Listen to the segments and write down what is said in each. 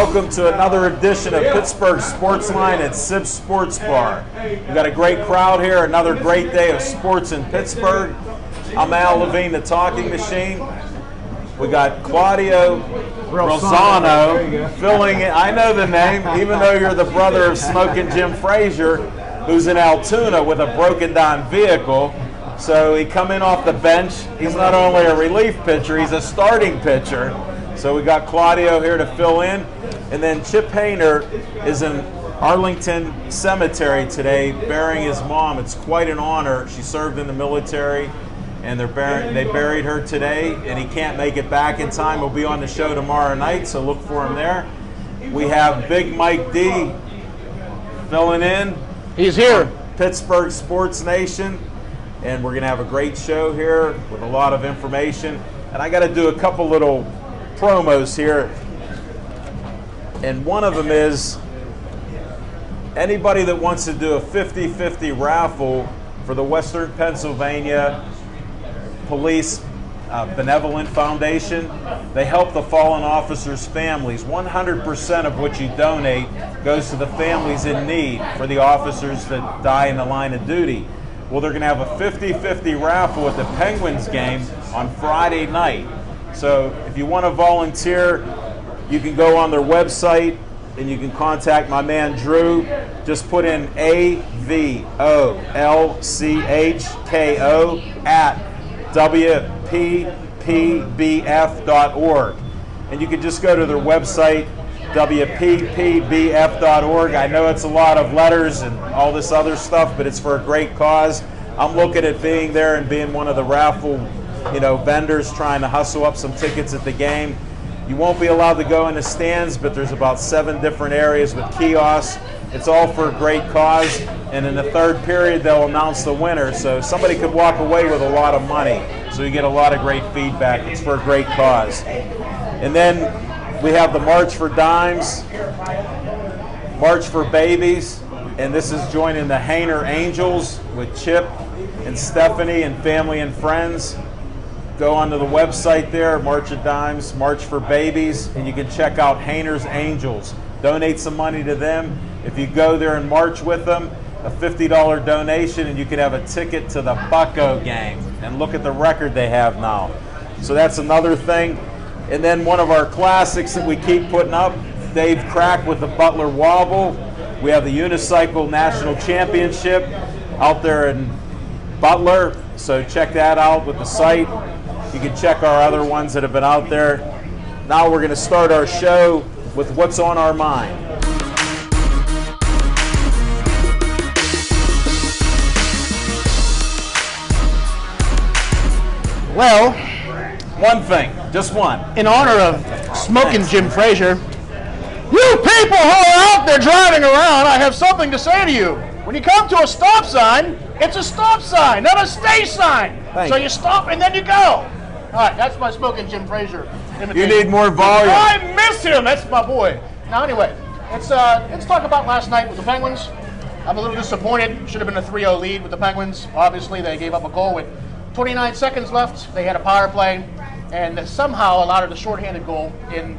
Welcome to another edition of Pittsburgh Sportsline at Sips Sports Bar. We've got a great crowd here, another great day of sports in Pittsburgh. I'm Al Levine, the talking machine. We got Claudio Rosano filling in. I know the name, even though you're the brother of Smoking Jim Frazier, who's in Altoona with a broken down vehicle. So he come in off the bench. He's not only a relief pitcher, he's a starting pitcher. So we got Claudio here to fill in. And then Chip Hayner is in Arlington Cemetery today burying his mom. It's quite an honor. She served in the military, and they buried her today, and he can't make it back in time. He'll be on the show tomorrow night, so look for him there. We have Big Mike D filling in. He's here. Pittsburgh Sports Nation, and we're going to have a great show here with a lot of information. And I got to do a couple little promos here, and one of them is anybody that wants to do a 50-50 raffle for the Western Pennsylvania Police Benevolent Foundation. They help the fallen officers' families. 100% of what you donate goes to the families in need for the officers that die in the line of duty. Well, they're going to have a 50-50 raffle at the Penguins game on Friday night. So if you want to volunteer, you can go on their website and you can contact my man Drew. Just put in AVOLCHKO at WPPBF.org. And you can just go to their website, WPPBF.org. I know it's a lot of letters and all this other stuff, but it's for a great cause. I'm looking at being there and being one of the raffle vendors trying to hustle up some tickets at the game. You won't be allowed to go in the stands, but there's about 7 different areas with kiosks. It's all for a great cause, and in the third period they'll announce the winner, so somebody could walk away with a lot of money. So you get a lot of great feedback. It's for a great cause. And then we have the March for Dimes, March for Babies, and this is joining the Hayner Angels with Chip and Stephanie and family and friends. Go onto the website there, March of Dimes, March for Babies, and you can check out Hayner's Angels. Donate some money to them. If you go there and march with them, a $50 donation, and you can have a ticket to the Bucco game. And look at the record they have now. So that's another thing. And then one of our classics that we keep putting up, Dave Crack with the Butler Wobble. We have the Unicycle National Championship out there in Butler, so check that out with the site. You can check our other ones that have been out there. Now we're going to start our show with what's on our mind. Well, one thing, just one. In honor of Smoking Jim Frazier, you people who are out there driving around, I have something to say to you. When you come to a stop sign, it's a stop sign, not a stay sign. So you stop and then you go. All right, that's my Smoking Jim Frazier imitation. You need more volume. I miss him. That's my boy. Now, anyway, let's talk about last night with the Penguins. I'm a little disappointed. Should have been a 3-0 lead with the Penguins. Obviously, they gave up a goal with 29 seconds left. They had a power play and somehow allowed a shorthanded goal in,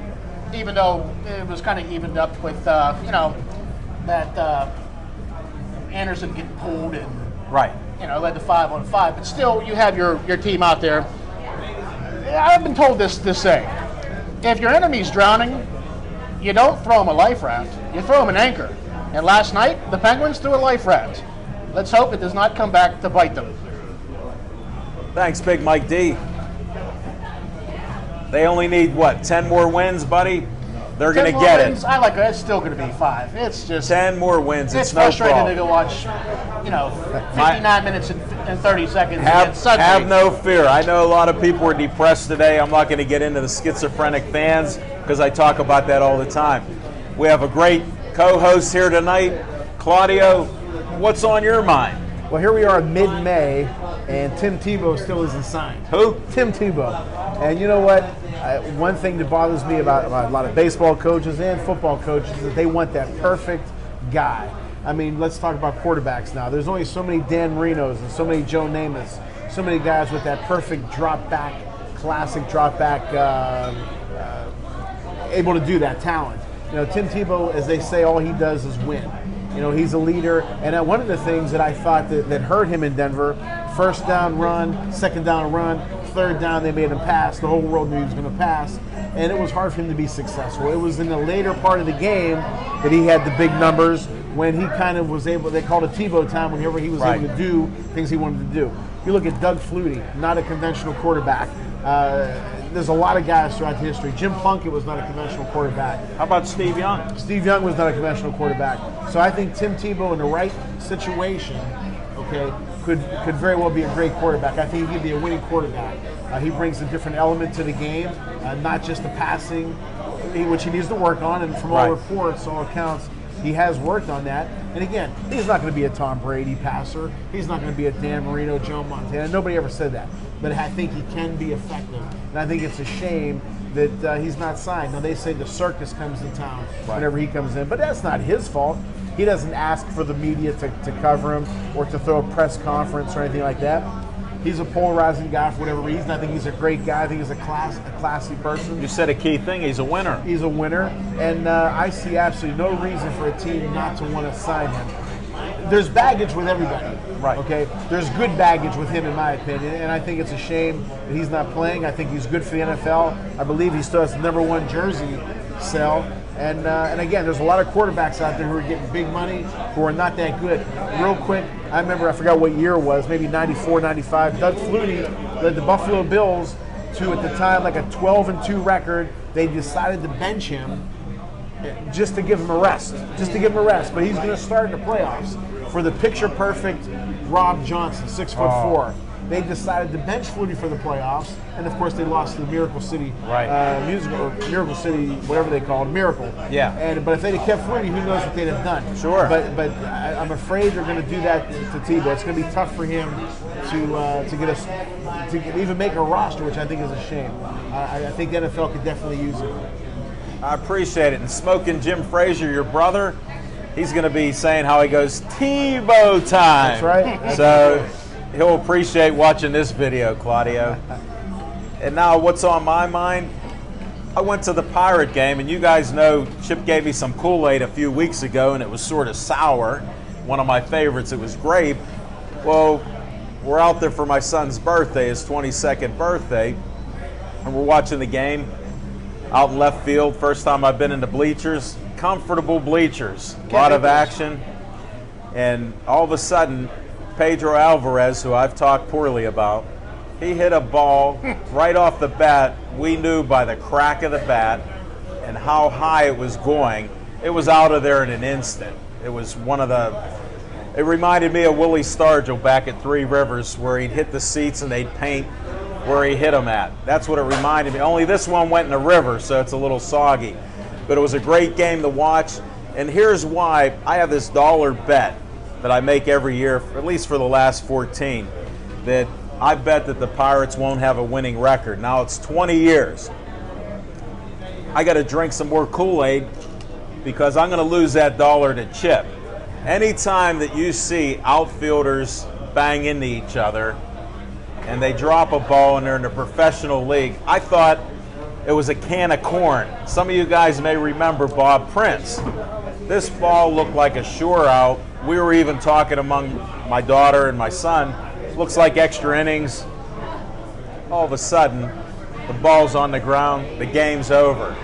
even though it was kind of evened up with, that Anderson getting pulled and led to 5-on-5. But still, you have your team out there. I've been told this saying: if your enemy's drowning, you don't throw him a life raft, you throw him an anchor. And last night, the Penguins threw a life raft. Let's hope it does not come back to bite them. Thanks, Big Mike D. They only need, 10 more wins, buddy? They're going to get it. I like it. It's still going to be 5. It's just 10 more wins. It's no frustrating problem. to go watch, 59 minutes and 30 seconds. Have no fear. I know a lot of people are depressed today. I'm not going to get into the schizophrenic fans because I talk about that all the time. We have a great co-host here tonight. Claudio, what's on your mind? Well, here we are mid-May, and Tim Tebow still isn't signed. Who? Tim Tebow. And you know what? One thing that bothers me about a lot of baseball coaches and football coaches is that they want that perfect guy. I mean, let's talk about quarterbacks now. There's only so many Dan Marinos and so many Joe Namaths, so many guys with that perfect drop-back, classic drop-back, able to do that talent. You know, Tim Tebow, as they say, all he does is win. You know, he's a leader. And one of the things that I thought that hurt him in Denver, first down run, second down run, third down they made him pass. The whole world knew he was going to pass. And it was hard for him to be successful. It was in the later part of the game that he had the big numbers, when he kind of was able, they called it Tebow time, whenever he was able to do things he wanted to do. You look at Doug Flutie, not a conventional quarterback. There's a lot of guys throughout history. Jim Plunkett was not a conventional quarterback. How about Steve Young? Steve Young was not a conventional quarterback. So I think Tim Tebow, in the right situation, okay, could very well be a great quarterback. I think he could be a winning quarterback. He brings a different element to the game, not just the passing, which he needs to work on. And from all reports, all accounts, he has worked on that. And again, he's not going to be a Tom Brady passer. He's not going to be a Dan Marino, Joe Montana. Nobody ever said that. But I think he can be effective. And I think it's a shame that he's not signed. Now, they say the circus comes to town whenever he comes in. But that's not his fault. He doesn't ask for the media to cover him or to throw a press conference or anything like that. He's a polarizing guy for whatever reason. I think he's a great guy. I think he's a classy person. You said a key thing. He's a winner. He's a winner. And I see absolutely no reason for a team not to want to sign him. There's baggage with everybody. Right. Okay? There's good baggage with him, in my opinion. And I think it's a shame that he's not playing. I think he's good for the NFL. I believe he still has the #1 jersey sell. And again, there's a lot of quarterbacks out there who are getting big money who are not that good. Real quick, I remember, I forgot what year it was, maybe 94, 95. Doug Flutie led the Buffalo Bills to, at the time, like a 12-2 record. They decided to bench him just to give him a rest. But he's going to start in the playoffs for the picture-perfect Rob Johnson, 6'4". They decided to bench Flutie for the playoffs, and of course they lost to the Miracle City musical, or Miracle City, whatever they called it, Miracle. Yeah. But if they'd have kept Flutie, who knows what they'd have done? Sure. But I'm afraid they're going to do that to Tebow. It's going to be tough for him to get us to even make a roster, which I think is a shame. I think the NFL could definitely use it. I appreciate it. And Smoking Jim Frazier, your brother, he's going to be saying how he goes Tebow time. That's right. So he'll appreciate watching this video, Claudio. And now what's on my mind? I went to the Pirate game, and you guys know Chip gave me some Kool-Aid a few weeks ago, and it was sort of sour. One of my favorites, it was grape. Well, we're out there for my son's birthday, his 22nd birthday, and we're watching the game out in left field. First time I've been in the bleachers. Comfortable bleachers, a lot of action. And all of a sudden, Pedro Alvarez, who I've talked poorly about, he hit a ball right off the bat. We knew by the crack of the bat and how high it was going, it was out of there in an instant. It was it reminded me of Willie Stargell back at Three Rivers, where he'd hit the seats and they'd paint where he hit them at. That's what it reminded me. Only this one went in the river, so it's a little soggy. But it was a great game to watch. And here's why. I have this dollar bet that I make every year, at least for the last 14, that I bet that the Pirates won't have a winning record. Now it's 20 years. I got to drink some more Kool-Aid because I'm going to lose that dollar to Chip. Anytime that you see outfielders bang into each other and they drop a ball and they're in a professional league, I thought it was a can of corn. Some of you guys may remember Bob Prince. This ball looked like a sure out. We were even talking among my daughter and my son. Looks like extra innings. All of a sudden, the ball's on the ground. The game's over.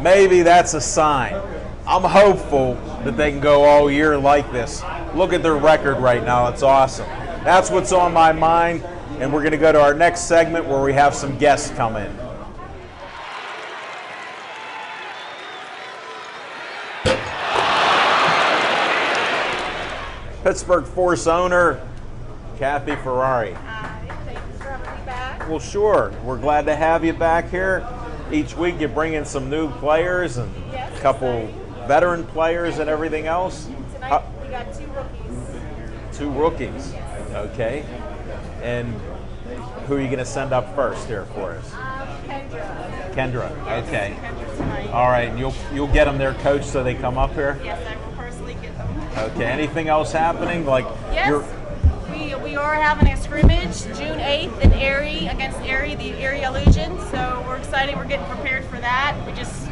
Maybe that's a sign. I'm hopeful that they can go all year like this. Look at their record right now. It's awesome. That's what's on my mind. And we're going to go to our next segment where we have some guests come in. Pittsburgh Force owner, Kathy Ferrari. Thanks for having me back. Well, sure. We're glad to have you back here. Each week you bring in some new players and a couple veteran players and everything else. Tonight we got 2 rookies. 2 rookies. Okay. And who are you going to send up first here for us? Kendra. Okay. Kendra tonight. All right. And you'll get them their coach so they come up here? Yes, I will personally get them. Okay. Anything else happening? Yes. We are having a scrimmage June 8th in Erie against Erie, the Erie Illusion. So we're excited. We're getting prepared for that. We just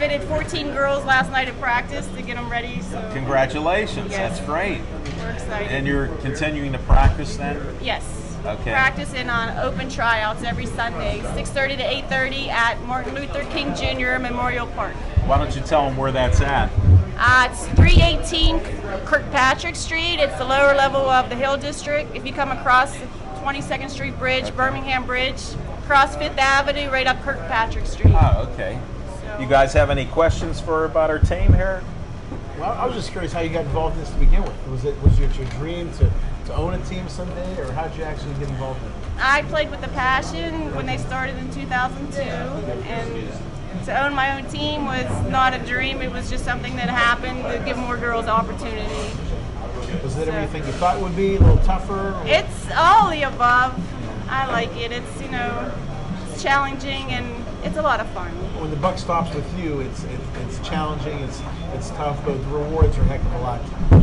fitted 14 girls last night at practice to get them ready. So Congratulations. Yes. That's great. we're excited. And you're continuing to practice then? Yes. Okay. Practicing on open tryouts every Sunday, 6:30 to 8:30 at Martin Luther King Jr. Memorial Park. Why don't you tell them where that's at? It's 318 Kirkpatrick Street. It's the lower level of the Hill District. If you come across the 22nd Street Bridge, Birmingham Bridge, cross 5th Avenue, right up Kirkpatrick Street. Oh, okay. You guys have any questions for about our team here? Well, I was just curious how you got involved in this to begin with. Was it your dream to own a team someday, or how did you actually get involved in it? I played with the Passion when they started in 2002, and to own my own team was not a dream. It was just something that happened to give more girls opportunity. Was it everything you thought it would be? A little tougher? Or? It's all the above. I like it. It's, it's challenging and it's a lot of fun. When the buck stops with you, it's challenging, it's tough, but the rewards are a heck of a lot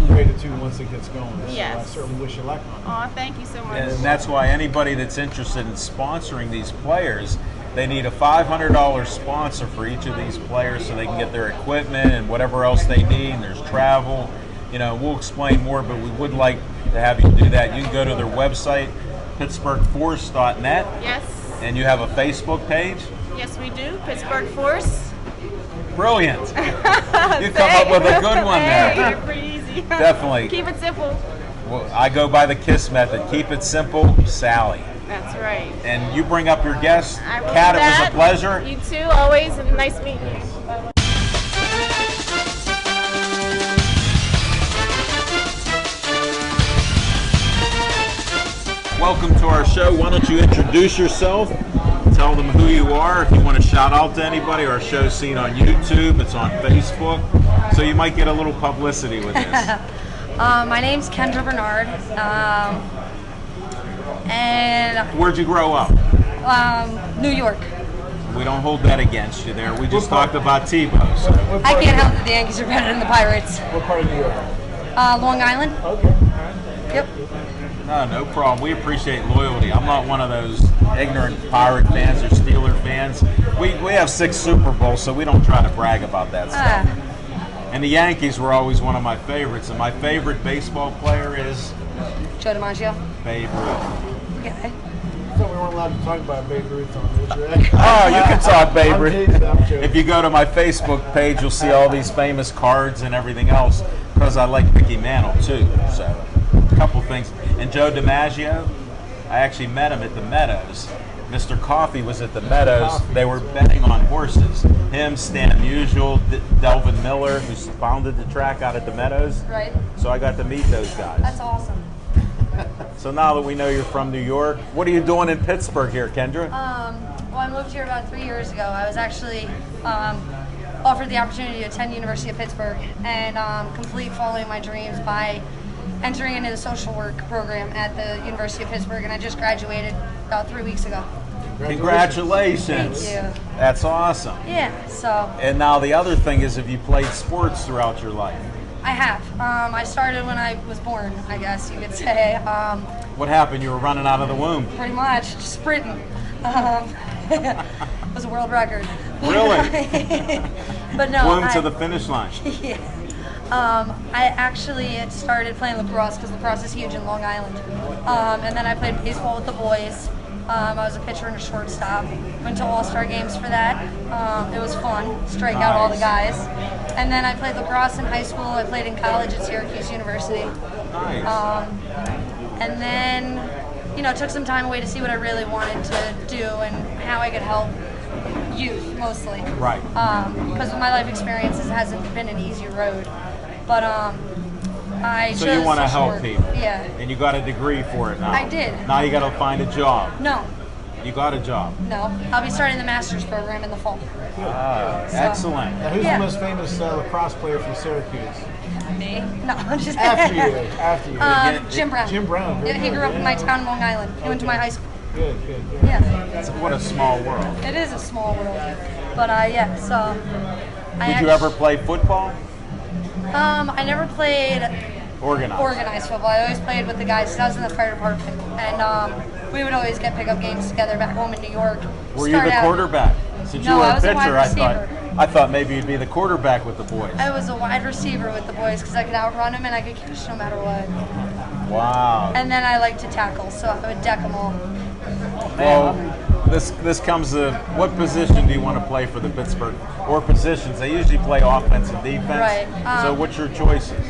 greater too once it gets going. Yes. So I certainly wish you luck on it. Oh, thank you so much. And that's why anybody that's interested in sponsoring these players, they need a $500 sponsor for each of these players so they can get their equipment and whatever else they need. And there's travel. We'll explain more, but we would like to have you do that. You can go to their website, pittsburghforce.net. Yes. And you have a Facebook page? Yes, we do. Pittsburgh Force. Brilliant. You come up with a good one Hey, there. you're pretty easy. Definitely. Keep it simple. Well, I go by the KISS method. Keep it simple, Sally. That's right. And you bring up your guest. I will Kat, do it was that. a pleasure. You too, always, and nice meeting you. Welcome to our show. Why don't you introduce yourself? Tell them who you are. If you want to shout out to anybody, our show's seen on YouTube. It's on Facebook. So you might get a little publicity with this. My name's Kendra Bernard, and Where'd you grow up? New York. We don't hold that against you there. We just talked about Tebow. So. What I part can't of help that the Yankees are better than the Pirates. What part of New York? Long Island. Okay. Yep. No problem. We appreciate loyalty. I'm not one of those ignorant Pirate fans or Steeler fans. We have 6 Super Bowls, so we don't try to brag about that stuff. And the Yankees were always one of my favorites. And my favorite baseball player is Joe DiMaggio. Babe Ruth. Okay. I thought we weren't allowed to talk about Babe Ruth on this, right? Oh, you can talk Babe I'm Ruth. teasing, I'm joking. If you go to my Facebook page, you'll see all these famous cards and everything else because I like Mickey Mantle too. So, a couple things. And Joe DiMaggio, I actually met him at the Meadows. Mr. Coffee was at the Meadows. They were betting on horses. Him, Stan Musial, Delvin Miller, who founded the track out at the Meadows. Right. So I got to meet those guys. That's awesome. So now that we know you're from New York, what are you doing in Pittsburgh here, Kendra? Well, I moved here about 3 years ago. I was actually offered the opportunity to attend University of Pittsburgh and complete following my dreams by entering into the social work program at the University of Pittsburgh, and I just graduated about 3 weeks ago. Congratulations. Thank you. That's awesome. Yeah, so And now the other thing is, have you played sports throughout your life? I have. I started when I was born, I guess you could say. What happened? You were running out of the womb. Pretty much, just sprinting. It was a world record. Really? But no, Womb I, to the finish line. yeah. I actually had started playing lacrosse because lacrosse is huge in Long Island. And then I played baseball with the boys. I was a pitcher and a shortstop. Went to all-star games for that. It was fun, strike out all the guys. And then I played lacrosse in high school. I played in college at Syracuse University. Nice. And then, took some time away to see what I really wanted to do and how I could help youth mostly. Right. Because with my life experiences, it hasn't been an easy road. But I So chose you want to social help work. people. Yeah. And you got a degree for it now. I did. Now you got to find a job. No, You got a job. no. I'll be starting the master's program in the fall. Excellent. Now, who's Yeah. the most famous lacrosse player from Syracuse? Me? No, I'm just After you. After you. Jim Brown. Jim Brown. Yeah, he grew up in my town, Long Island. He went to my high school. Good, good, good. Yeah. What a small world. It is a small world. But yeah, so. Did you ever play football? I never played Organized. organized football. I always played with the guys. I was in the fire department, and we would always get pickup games together back home in New York. Were you the quarterback? Since No, you were I a was a wide pitcher, receiver. I thought maybe you'd be the quarterback with the boys. I was a wide receiver with the boys because I could outrun them and I could catch no matter what. Wow. And then I like to tackle, so I would deck them all. Well, this comes to what position do you want to play for the Pittsburgh, or positions? They usually play offense and defense. Right, So what's your choices?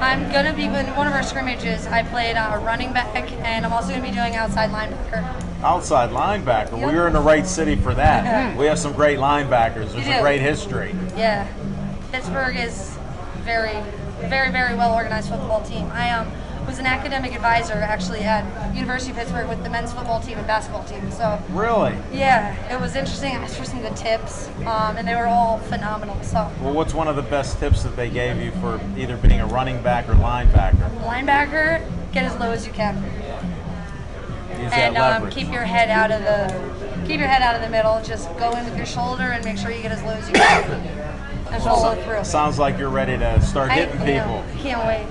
I'm going to be, in one of our scrimmages, I played running back, and I'm also going to be doing outside linebacker. Outside linebacker. Well, Yep. you're in the right city for that. We have some great linebackers. There's You a do. great history. Yeah. Pittsburgh is very, very, very well organized football team. I was an academic advisor actually at University of Pittsburgh with the men's football team and basketball team. So Really? yeah, it was interesting. I asked for some good tips, and they were all phenomenal. So Well, what's one of the best tips that they gave you for either being a running back or linebacker? linebacker, get as low as you can, Use that and leverage. keep your head out of the middle. Just go in with your shoulder and make sure you get as low as you can, and follow through. Sounds like you're ready to start hitting people. Can't wait.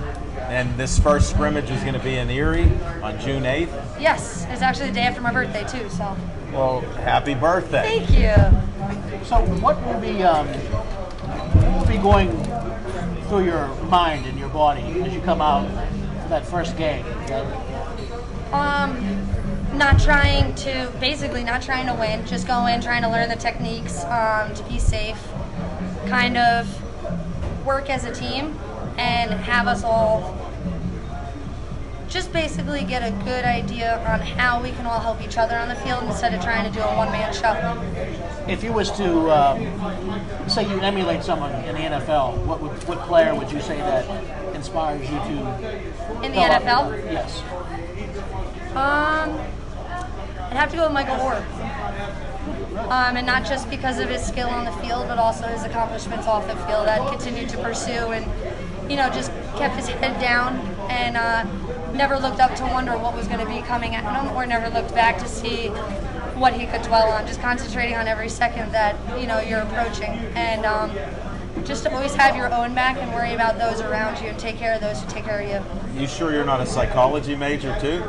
And this first scrimmage is going to be in Erie on June 8th. Yes, it's actually the day after my birthday too. So Well, happy birthday. thank you. So what will be going through your mind and your body as you come out for that first game? Not trying to win, just go in, trying to learn the techniques, to be safe, kind of work as a team, and have us all just basically get a good idea on how we can all help each other on the field instead of trying to do a one-man show. If you was to say you emulate someone in the NFL, what player would you say that inspires you to? In the NFL? Yes. I'd have to go with Michael Orr. And not just because of his skill on the field, but also his accomplishments off the field that continued to pursue and, just kept his head down and never looked up to wonder what was going to be coming at him, or never looked back to see what he could dwell on, just concentrating on every second that, you're approaching. And just to always have your own back and worry about those around you and take care of those who take care of you. You sure you're not a psychology major too?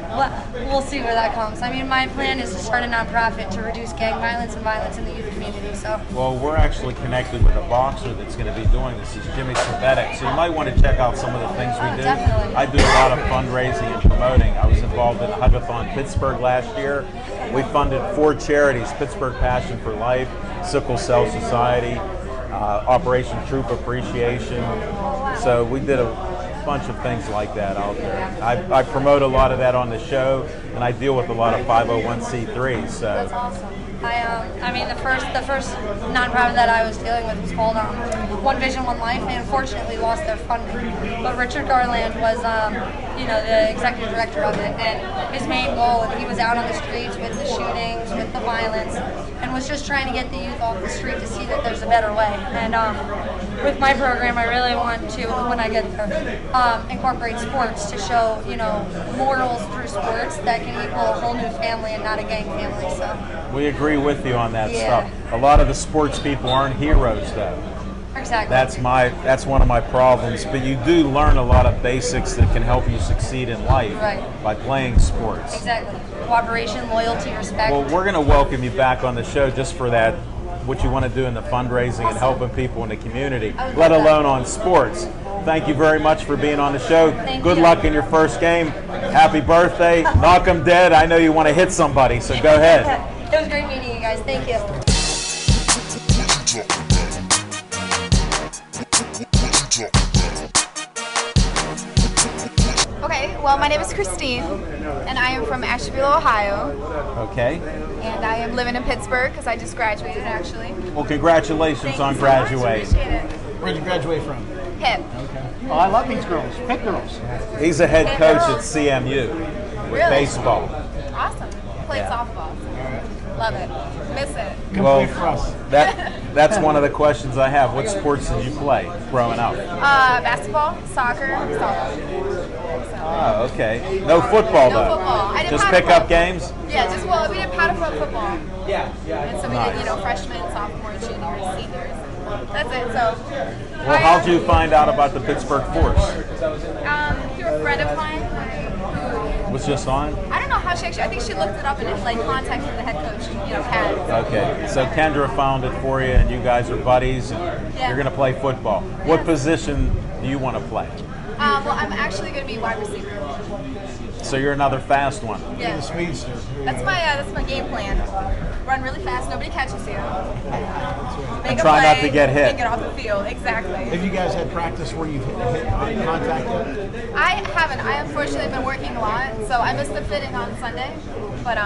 Well, we'll see where that comes. I mean, my plan is to start a nonprofit to reduce gang violence and violence in the youth community. So, Well, we're actually connected with a boxer that's going to be doing this. He's Jimmy Cervetic. So you might want to check out some of the things we do. Definitely. I do a lot of fundraising and promoting. I was involved in Hugathon Pittsburgh last year. We funded 4 charities: Pittsburgh Passion for Life, Sickle Cell Society, Operation Troop Appreciation. So we did a bunch of things like that out there. I promote a lot of that on the show, and I deal with a lot of 501c3s. So that's awesome. I mean, the first nonprofit that I was dealing with was called One Vision, One Life. They unfortunately lost their funding, but Richard Garland was, the executive director of it, and his main goal, and he was out on the streets with the shootings, with the violence, and was just trying to get the youth off the street to see that there's a better way. And with my program, I really want to, when I get there, incorporate sports to show, morals through sports that can equal a whole new family and not a gang family. So. we agree with you on that Yeah. stuff. A lot of the sports people aren't heroes, though. Exactly. That's one of my problems. But you do learn a lot of basics that can help you succeed in life Right. by playing sports. Exactly. Cooperation, loyalty, respect. Well, we're going to welcome you back on the show just for that, what you want to do in the fundraising and helping people in the community, I would let love that. alone on sports. Thank you very much for being on the show. Thank Good you. luck in your first game. Happy birthday. Knock 'em dead. I know you want to hit somebody, so go ahead. It was great meeting you guys. Thank you. Okay, well, my name is Christine, and I am from Ashtabula, Ohio, Okay. and I am living in Pittsburgh because I just graduated, actually. Well, congratulations Thank on you so much, graduating. appreciate it. Where'd you graduate from? Hip. Oh, I love these girls. Pick girls. He's a head Hey, coach at girls. CMU with Really? baseball. Awesome. Played Yeah. softball. Love it. Miss it. Well, Complete for us. that's one of the questions I have. What sports did you play growing up? Basketball, soccer, softball. Oh, okay. No football No though. football. I did Just paddle pick up pro. games. Yeah, we did paddle pro football. Yeah. And so we Nice. did, freshmen, sophomores, juniors, seniors. That's it. So. Well, how'd you find out about the Pittsburgh Force? Through a friend of mine who Was was just on? I don't know how she actually. I think she looked it up and it like contacted the head coach. Kat. Okay, so Kendra found it for you, and you guys are buddies, and you're going to play football. What position do you want to play? Well, I'm actually going to be wide receiver. So you're another fast one. Yeah. The speedster. That's my game plan. Run really fast. Nobody catches you. Make And a try not play, to get hit. And get off the field. Exactly. Have you guys had practice where you've hit contact yet? I haven't. I unfortunately have been working a lot, so I missed the fitting on Sunday. But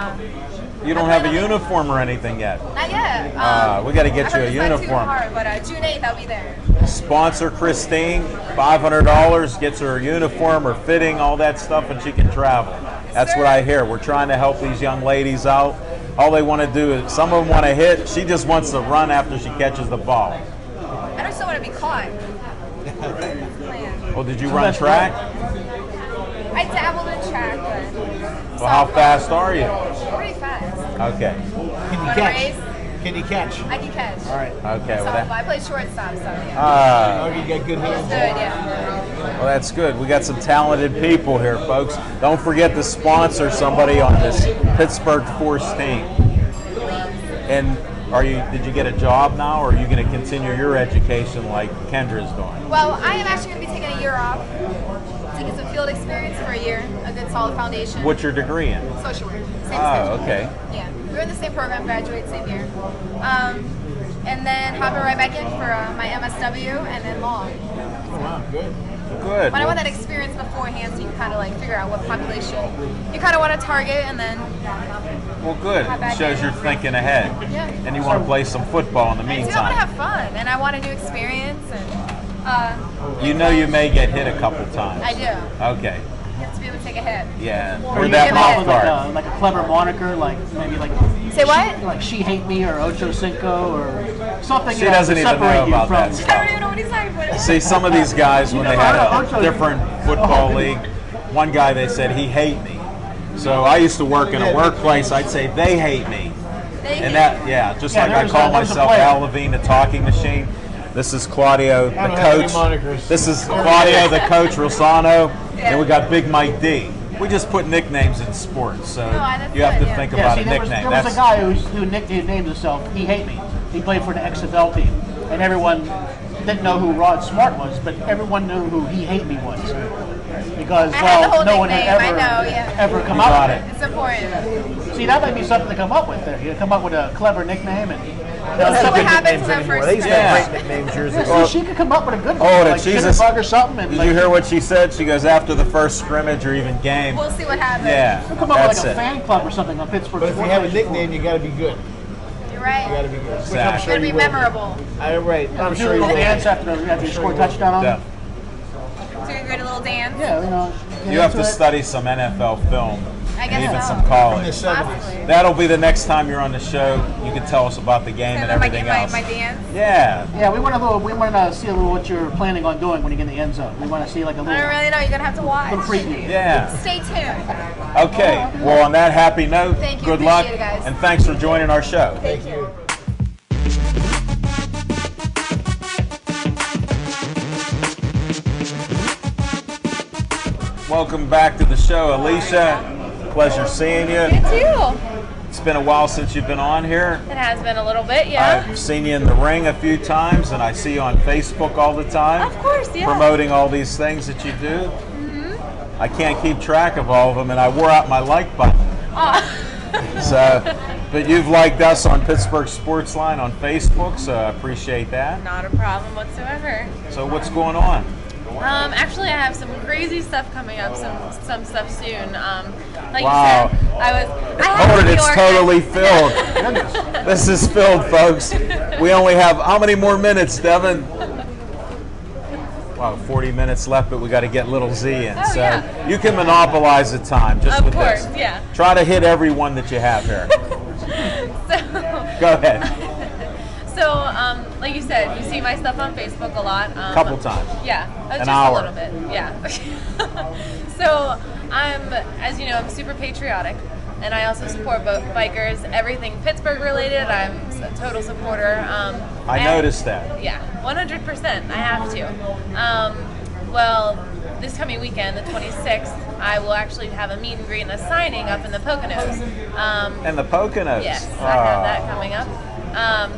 You don't have a uniform or anything yet. Not yet. We got to get you a I heard it's not too uniform. hard, but June 8th I'll be there. Sponsor Christine, $500 gets her a uniform or fitting, all that stuff, and she can travel. That's what I hear. We're trying to help these young ladies out. All they want to do is, some of them want to hit. She just wants to run after she catches the ball. I just don't want to be caught. Well, did you run track? I dabbled in track, but Well, how fast are you? pretty fast. Okay. Can you Wanna catch? race? Can you catch? I can catch. All right. Okay. So, Well, but that, I play shortstop, so yeah. Oh, you got good hands. Good, yeah. well, that's good. We got some talented people here, folks. Don't forget to sponsor somebody on this Pittsburgh Force team. And did you get a job now, or are you going to continue your education like Kendra's doing? Well, I am actually going to be taking a year off to get some field experience for a year, a good solid foundation. What's your degree in? Social work. Same Oh, schedule. okay. Yeah, we're in the same program, graduate same year. And then hopping right back in for my MSW and then law. Oh, wow, good. Good. But I want that experience beforehand so you can kind of like figure out what population you kind of want to target and then Well, good. Hop back Shows in. you're thinking ahead. Yeah. And you want to play some football in the I do want to meantime. have fun and I want a new experience and You know you may get hit a couple times. I do. Okay. You have to be able to take a hit. Yeah. Or Or you that give mouth it- guard. Like a clever moniker, like maybe like Say what? like She Hate Me or Ocho Cinco or something. She doesn't to even separate know you about from, that I don't stuff. even know what he's talking about. See, some of these guys, when they had a different football league, one guy, they said, he hate me. So I used to work in a workplace, I'd say, they hate me. And that, yeah, just Yeah, like I there's call a myself player. Al Levine, the talking machine. This is Claudio, the I don't have any coach. monikers. This is Claudio, the coach, Rosano. And we got Big Mike D. We just put nicknames in sports, so that's you have to good, yeah. think Yeah, about see, a there was nickname. a guy who named himself He Hate Me. He played for the XFL team, and everyone didn't know who Rod Smart was, but everyone knew who He Hate Me was. Because, I had the whole no one had nickname, I know, yeah. ever come You up got with it. it. It's important. See, that might be something to come up with there. You come up with a clever nickname and We'll see what happens when Anymore. first They used to Yeah. have great nicknames years ago. well, she could come up with a good one, Oh, like she's Jitterbug or something. And Did like, you hear what she said? She goes, after the first scrimmage or even game. We'll see what happens. Yeah, She'll come up with that's like a it. fan club or something on Pittsburgh. But if you Sports have a Station. nickname, you got to be good. You're right. You got to be good. Which I'm Exactly. It's sure going to you be will. memorable. Right. I'm Do a sure you little will. dance after you score a touchdown on Yeah. them. So you're going to little dance? Yeah, you know. get You have to into it. study some NFL film I and guess even so. some From the college. 70s. Possibly. That'll be the next time you're on the show. You can tell us about the game and Can I everything get else. my dance? Yeah. Yeah, we want to see a little what you're planning on doing when you get in the end zone. We want to see like a I little, don't really know. You're going to have to watch. little preview. Yeah. Stay tuned. Okay. Well, on that happy note, Thank you. good luck, Appreciate it, guys. and thanks for joining our show. Thank you. Welcome back to the show, Alicia. Pleasure seeing you. You too. It's been a while since you've been on here. It has been a little bit, yeah. I've seen you in the ring a few times, and I see you on Facebook all the time. Of course, yeah. Promoting all these things that you do. I can't keep track of all of them, and I wore out my like button. So, but you've liked us on Pittsburgh Sportsline on Facebook, so I appreciate that. Not a problem whatsoever. So what's going on? Actually, I have some crazy stuff coming up, some stuff soon. Like Wow. you said, I have Hold to it, be it's organized. totally filled. This is filled, folks. We only have, how many more minutes, Devin? Wow, 40 minutes left, but we got to get little Z in. Oh, So yeah. you can monopolize the time just Of with course, this. yeah. Try to hit every one that you have here. So, Go ahead. like you said, you see my stuff on Facebook a lot. Couple times. Yeah, just hour. a little bit. Yeah. So as you know, I'm super patriotic, and I also support bikers, everything Pittsburgh related. I'm a total supporter. I and- noticed that. Yeah, 100%. I have to. Well, this coming weekend, the 26th, I will actually have a meet and greet and a signing up in the Poconos. And the Poconos. Yes, I have that coming up.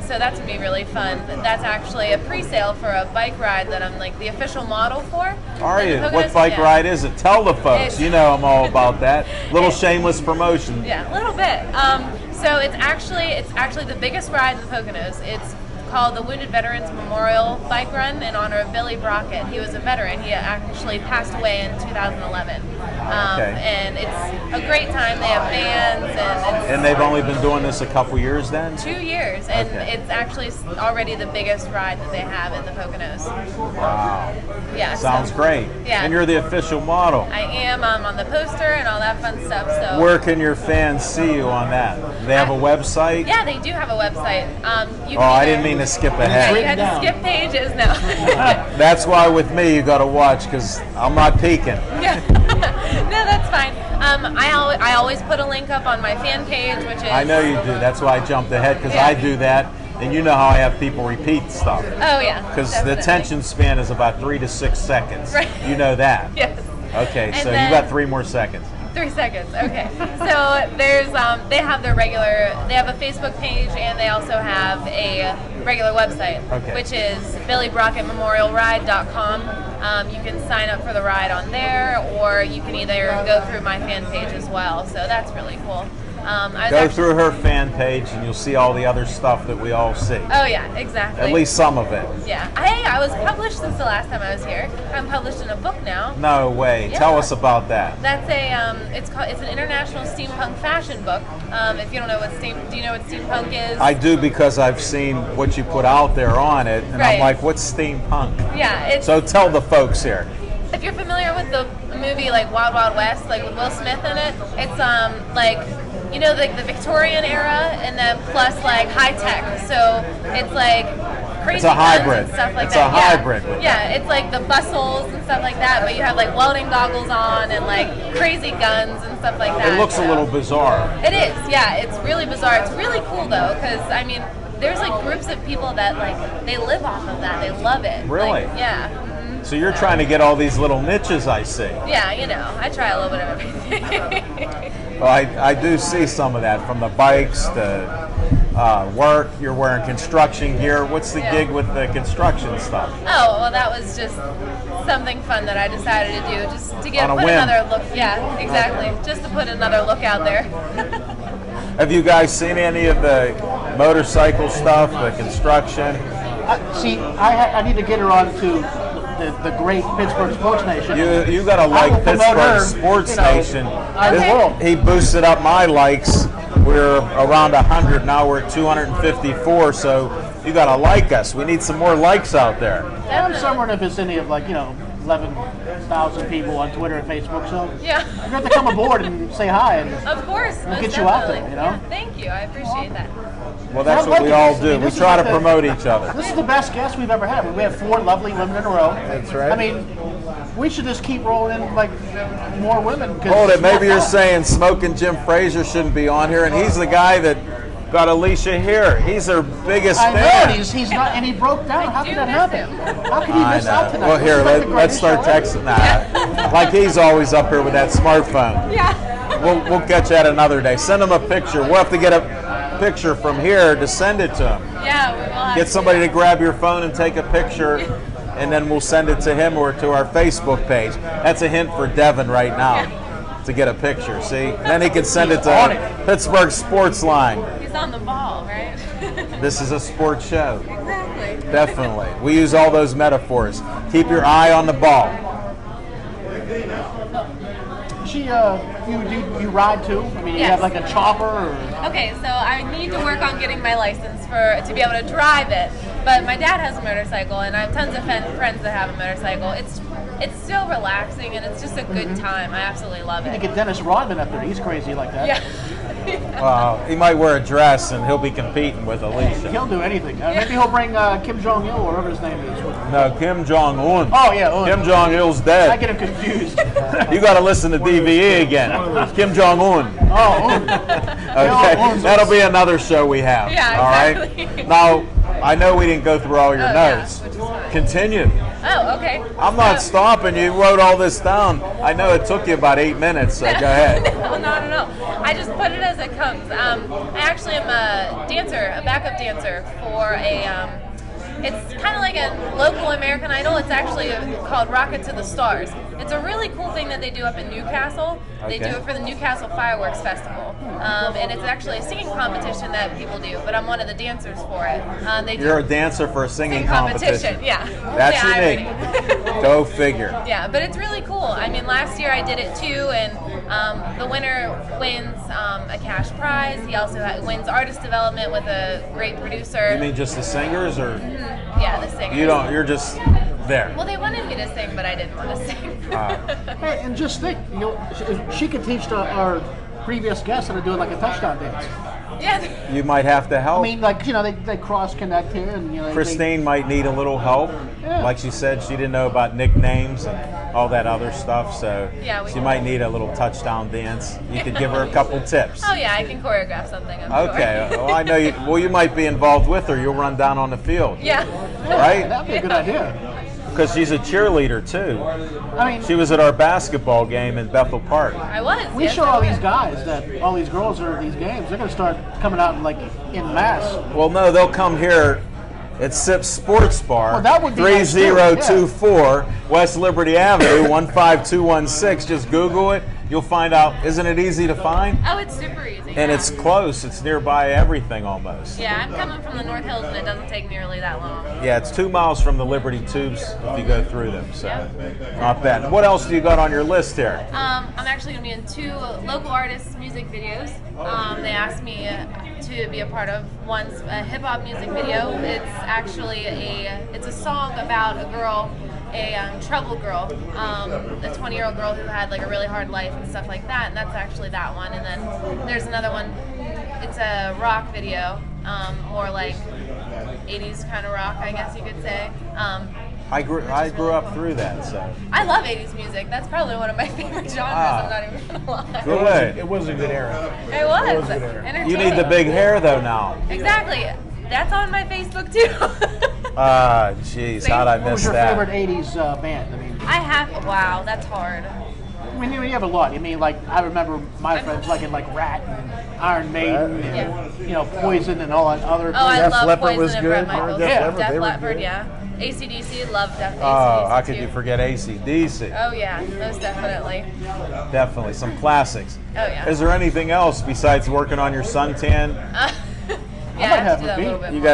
So that's going to be really fun. That's actually a pre-sale for a bike ride that I'm like the official model for. Are And you? the Poconos- What bike yeah. ride is it? Tell the folks. It's- You know I'm all about that. Little shameless promotion. Yeah, a little bit. So it's actually the biggest ride in the Poconos. It's called the Wounded Veterans Memorial Bike Run in honor of Billy Brockett. He was a veteran. He actually passed away in 2011. And it's a great time. They have bands And they've only been doing this a couple years then? 2 years, and Okay. it's actually already the biggest ride that they have in the Poconos. Wow. Yeah, Sounds great. Yeah. And you're the official model. I am on the poster and all that fun stuff. So Where can your fans see you on that? They have a website? yeah, they do have a website. You Oh, can I either- didn't mean to skip Yeah, ahead. you had to skip pages now. That's why with me you got to watch because I'm not peeking. Yeah. No, that's fine. I always put a link up on my fan page, which is I know you do. That's why I jumped ahead because Yeah. I do that. And you know how I have people repeat stuff. Oh yeah. Because the definitely. attention span is about 3 to 6 seconds. Right. You know that. Yes. Okay, And so then- you got 3 more seconds. 3 seconds. Okay. So there's they have their regular. They have a Facebook page and they also have a regular website, Okay. which is BillyBrockettMemorialRide.com. You can sign up for the ride on there, or you can either go through my fan page as well. So that's really cool. I was Go actually- through her fan page and you'll see all the other stuff that we all see. Oh yeah, exactly. At least some of it. Yeah. Hey, I was published since the last time I was here. I'm published in a book now. No way. Yeah. Tell us about that. That's it's an international steampunk fashion book. If you don't know do you know what steampunk is? I do because I've seen what you put out there on it, and I'm Right. like, what's steampunk? Yeah, it's So tell the folks here. if you're familiar with the movie like Wild Wild West, like with Will Smith in it, it's like you know like the Victorian era and then plus like high tech. So it's like crazy It's a guns hybrid. and stuff like It's that. a hybrid with Yeah, it's like the bustles and stuff like that, but you have like welding goggles on and like crazy guns and stuff like that. It looks a so- little bizarre. It is, yeah. It's really bizarre. It's really cool though, because I mean, there's like groups of people that like they live off of that. They love it. Really? Like, yeah. So you're trying to get all these little niches, I see. Yeah, you know, I try a little bit of everything. Well, I do see some of that from the bikes to work. You're wearing construction gear. What's the Yeah. gig with the construction stuff? Oh, well, that was just something fun that I decided to do, just to On a put whim. another look. Yeah, exactly. Just to put another look out there. Have you guys seen any of the motorcycle stuff, the construction? See, I need to get her on to the great Pittsburgh Sports Nation. You got to I like will promote Pittsburgh her, Sports you know, Nation. I will. He boosted up my likes. We're around 100 now. We're at 254. So you got to like us. We need some more likes out there. And I'm somewhere in the vicinity of 11,000 people on Twitter and Facebook. So Yeah. you have to come aboard and say hi. And Of course. We'll most get you out there, definitely. you know? Yeah, thank you. I appreciate that. Well, that's I what like we it. all I do. mean, We this is try like to the- promote each other. this is the best guest we've ever had. We have 4 lovely women in a row. That's right. I mean, we should just keep rolling in more women. 'cause Hold it. it's more Maybe you're fun. saying Smoking Jim Fraser shouldn't be on here, and he's the guy that got Alicia here. He's her biggest I know, fan. and he's not, and he broke down. How do could that miss happen? him. How could he I miss out know. tonight? Well, This here, is like the let's greatest start show ever. texting. Nah, like he's always up here with that smartphone. Yeah. We'll catch that another day. Send him a picture. We'll have to get a picture from here to send it to him. Yeah, we will have Get somebody to grab your phone and take a picture, and then we'll send it to him or to our Facebook page. That's a hint for Devin right now to get a picture. See, then he can send it On to it. Pittsburgh Sports Line. He's on the ball, right? This is a sports show. Exactly. Definitely. We use all those metaphors. Keep your eye on the ball. You ride too? I mean, you Yes. have like a chopper or... Okay, so I need to work on getting my license to be able to drive it. But my dad has a motorcycle, and I have tons of friends that have a motorcycle. It's so relaxing, and it's just a good time. I absolutely love You it. get Dennis Rodman up there. He's crazy like that. Yeah. He might wear a dress and he'll be competing with Alicia. He'll do anything. Maybe he'll bring Kim Jong-il or whatever his name is. No, Kim Jong-un. Oh, yeah. Un. Kim Jong-il's I dead. get him confused. You got to listen to DVE again. Kim Jong-un. Oh, Un. Okay, that'll be another show we have. Yeah, All right. exactly. Now, I know we didn't go through all your Oh, yeah, notes. which is fine. Continue. Oh, okay. I'm not So- stopping you. You wrote all this down. I know it took you about 8 minutes, so go ahead. No. I just put it as it comes. I actually am a dancer, a backup dancer for a. It's kind of like a local American Idol. It's actually called Rocket to the Stars. It's a really cool thing that they do up in Newcastle. They do Okay. it for the Newcastle Fireworks Festival, and it's actually a singing competition that people do. But I'm one of the dancers for it. They do You're a dancer for a singing competition. Yeah, That's yeah, unique. Go figure. Yeah, but it's really cool. I mean, last year I did it too, and the winner wins a cash prize. He also wins artist development with a great producer. You mean just the singers, or Yeah, the singer. you don't? You're just there. Well, they wanted me to sing, but I didn't want to sing. Hey, and just think, she could teach our previous guests how to do like a touchdown dance. Yeah. You might have to help. I mean, like, they cross connect here, and Christine might need a little help. Yeah. Like she said, she didn't know about nicknames and all that other stuff, so Yeah, we she can. might need a little touchdown dance. You could give her a couple tips. Oh yeah, I can choreograph something. I'm Okay. Sure. Well, I know you. Well, you might be involved with her. You'll run down on the field, Yeah. right? That'd be a good idea. Because she's a cheerleader too. I mean, She was at our basketball game in Bethel Park. I was. we yes, show I all was. these guys that all these girls are at these games. They're gonna start coming out in mass. Well, no, they'll come here at Sips Sports Bar, Well, that would be nice, too, 3024 West Liberty Avenue, 15216. Just Google it. You'll find out. Isn't it easy to find? Oh, it's super easy. And yeah. it's close. It's nearby everything almost. Yeah, I'm coming from the North Hills, and it doesn't take nearly that long. Yeah, it's 2 miles from the Liberty Tubes if you go through them. So, Yeah. not bad. What else do you got on your list here? I'm actually going to be in 2 local artists' music videos. They asked me to be a part of. One's a hip hop music video. It's actually it's a song about a girl, a troubled girl, a 20-year-old girl who had like a really hard life and stuff like that. And that's actually that one. And then there's another one. It's a rock video, more like 80s kind of rock, I guess you could say. I grew up through that, so. I love 80s music. That's probably one of my favorite genres. I'm not even gonna lie. Good. It was a good era. It was. good era. You need the big hair though now. Exactly. That's on my Facebook too. Ah, jeez, how'd I What was miss your that? favorite '80s band? I mean, I have. Wow, that's hard. you have a lot. I mean, like I remember my friends liking like Rat and Iron Maiden and Poison and all that other. Oh, I Def love Leppard Poison was and good. Bret Michaels. Def Yeah, Leppard, Def they were Leppard, good. yeah. AC/DC, love AC/DC Oh, how could too. you forget AC/DC? Oh yeah, most definitely. Definitely, some classics. Oh yeah. Is there anything else besides working on your suntan? Yeah, I might have to do have that a a little beat. bit You more.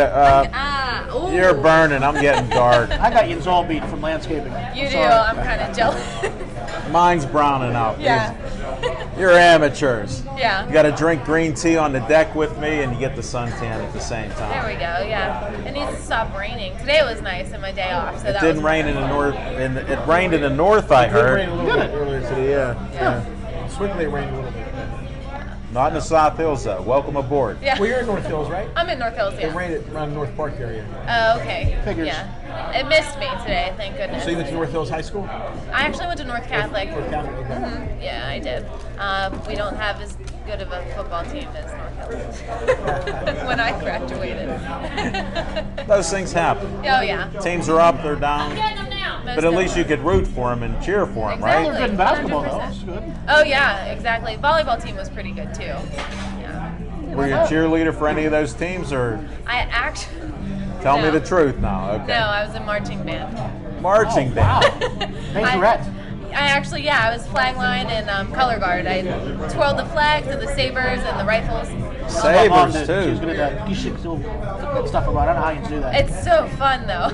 got. Ooh. You're burning. I'm getting dark. I got you Zolbeat from landscaping. You do. Sorry. I'm kind of jealous. Mine's browning out. Yeah. You're amateurs. Yeah. You got to drink green tea on the deck with me, and you get the suntan at the same There time. we go. Yeah. It needs to stop raining. Today it was nice and my day off, so It that didn't was rain in the north. It rained in the north, I It rained heard. a little bit earlier today, yeah. Yeah. Swingley rained a little bit. Not in the South Hills, though. Welcome aboard. Yeah. Well, you're in North Hills, right? I'm in North Hills. It Yeah. rained around North Park area. Oh, okay. Figures. Yeah. It missed me today, thank goodness. So you went to North Hills High School? I actually went to North Catholic. North Catholic, okay. Yeah, I did. We don't have as good of a football team as North Hills when I graduated. Those things happen. Oh yeah. Teams are up, they're down. Most But at least you definitely. could root for them and cheer for them, Exactly. right? They're good in basketball, 100%. though. It's good. Oh yeah, exactly. Volleyball team was pretty good too. Yeah. Were you a cheerleader for any of those teams, or I actually. tell me No. the truth now? Okay. No, I was in marching band. Marching Wow. band. Majorette. I actually, yeah, I was flag line and color guard. I twirled the flags and the sabers and the rifles. Sabers, My mom did. too. She was good at that. You should still good stuff about. I don't know how you can do that. It's so fun though.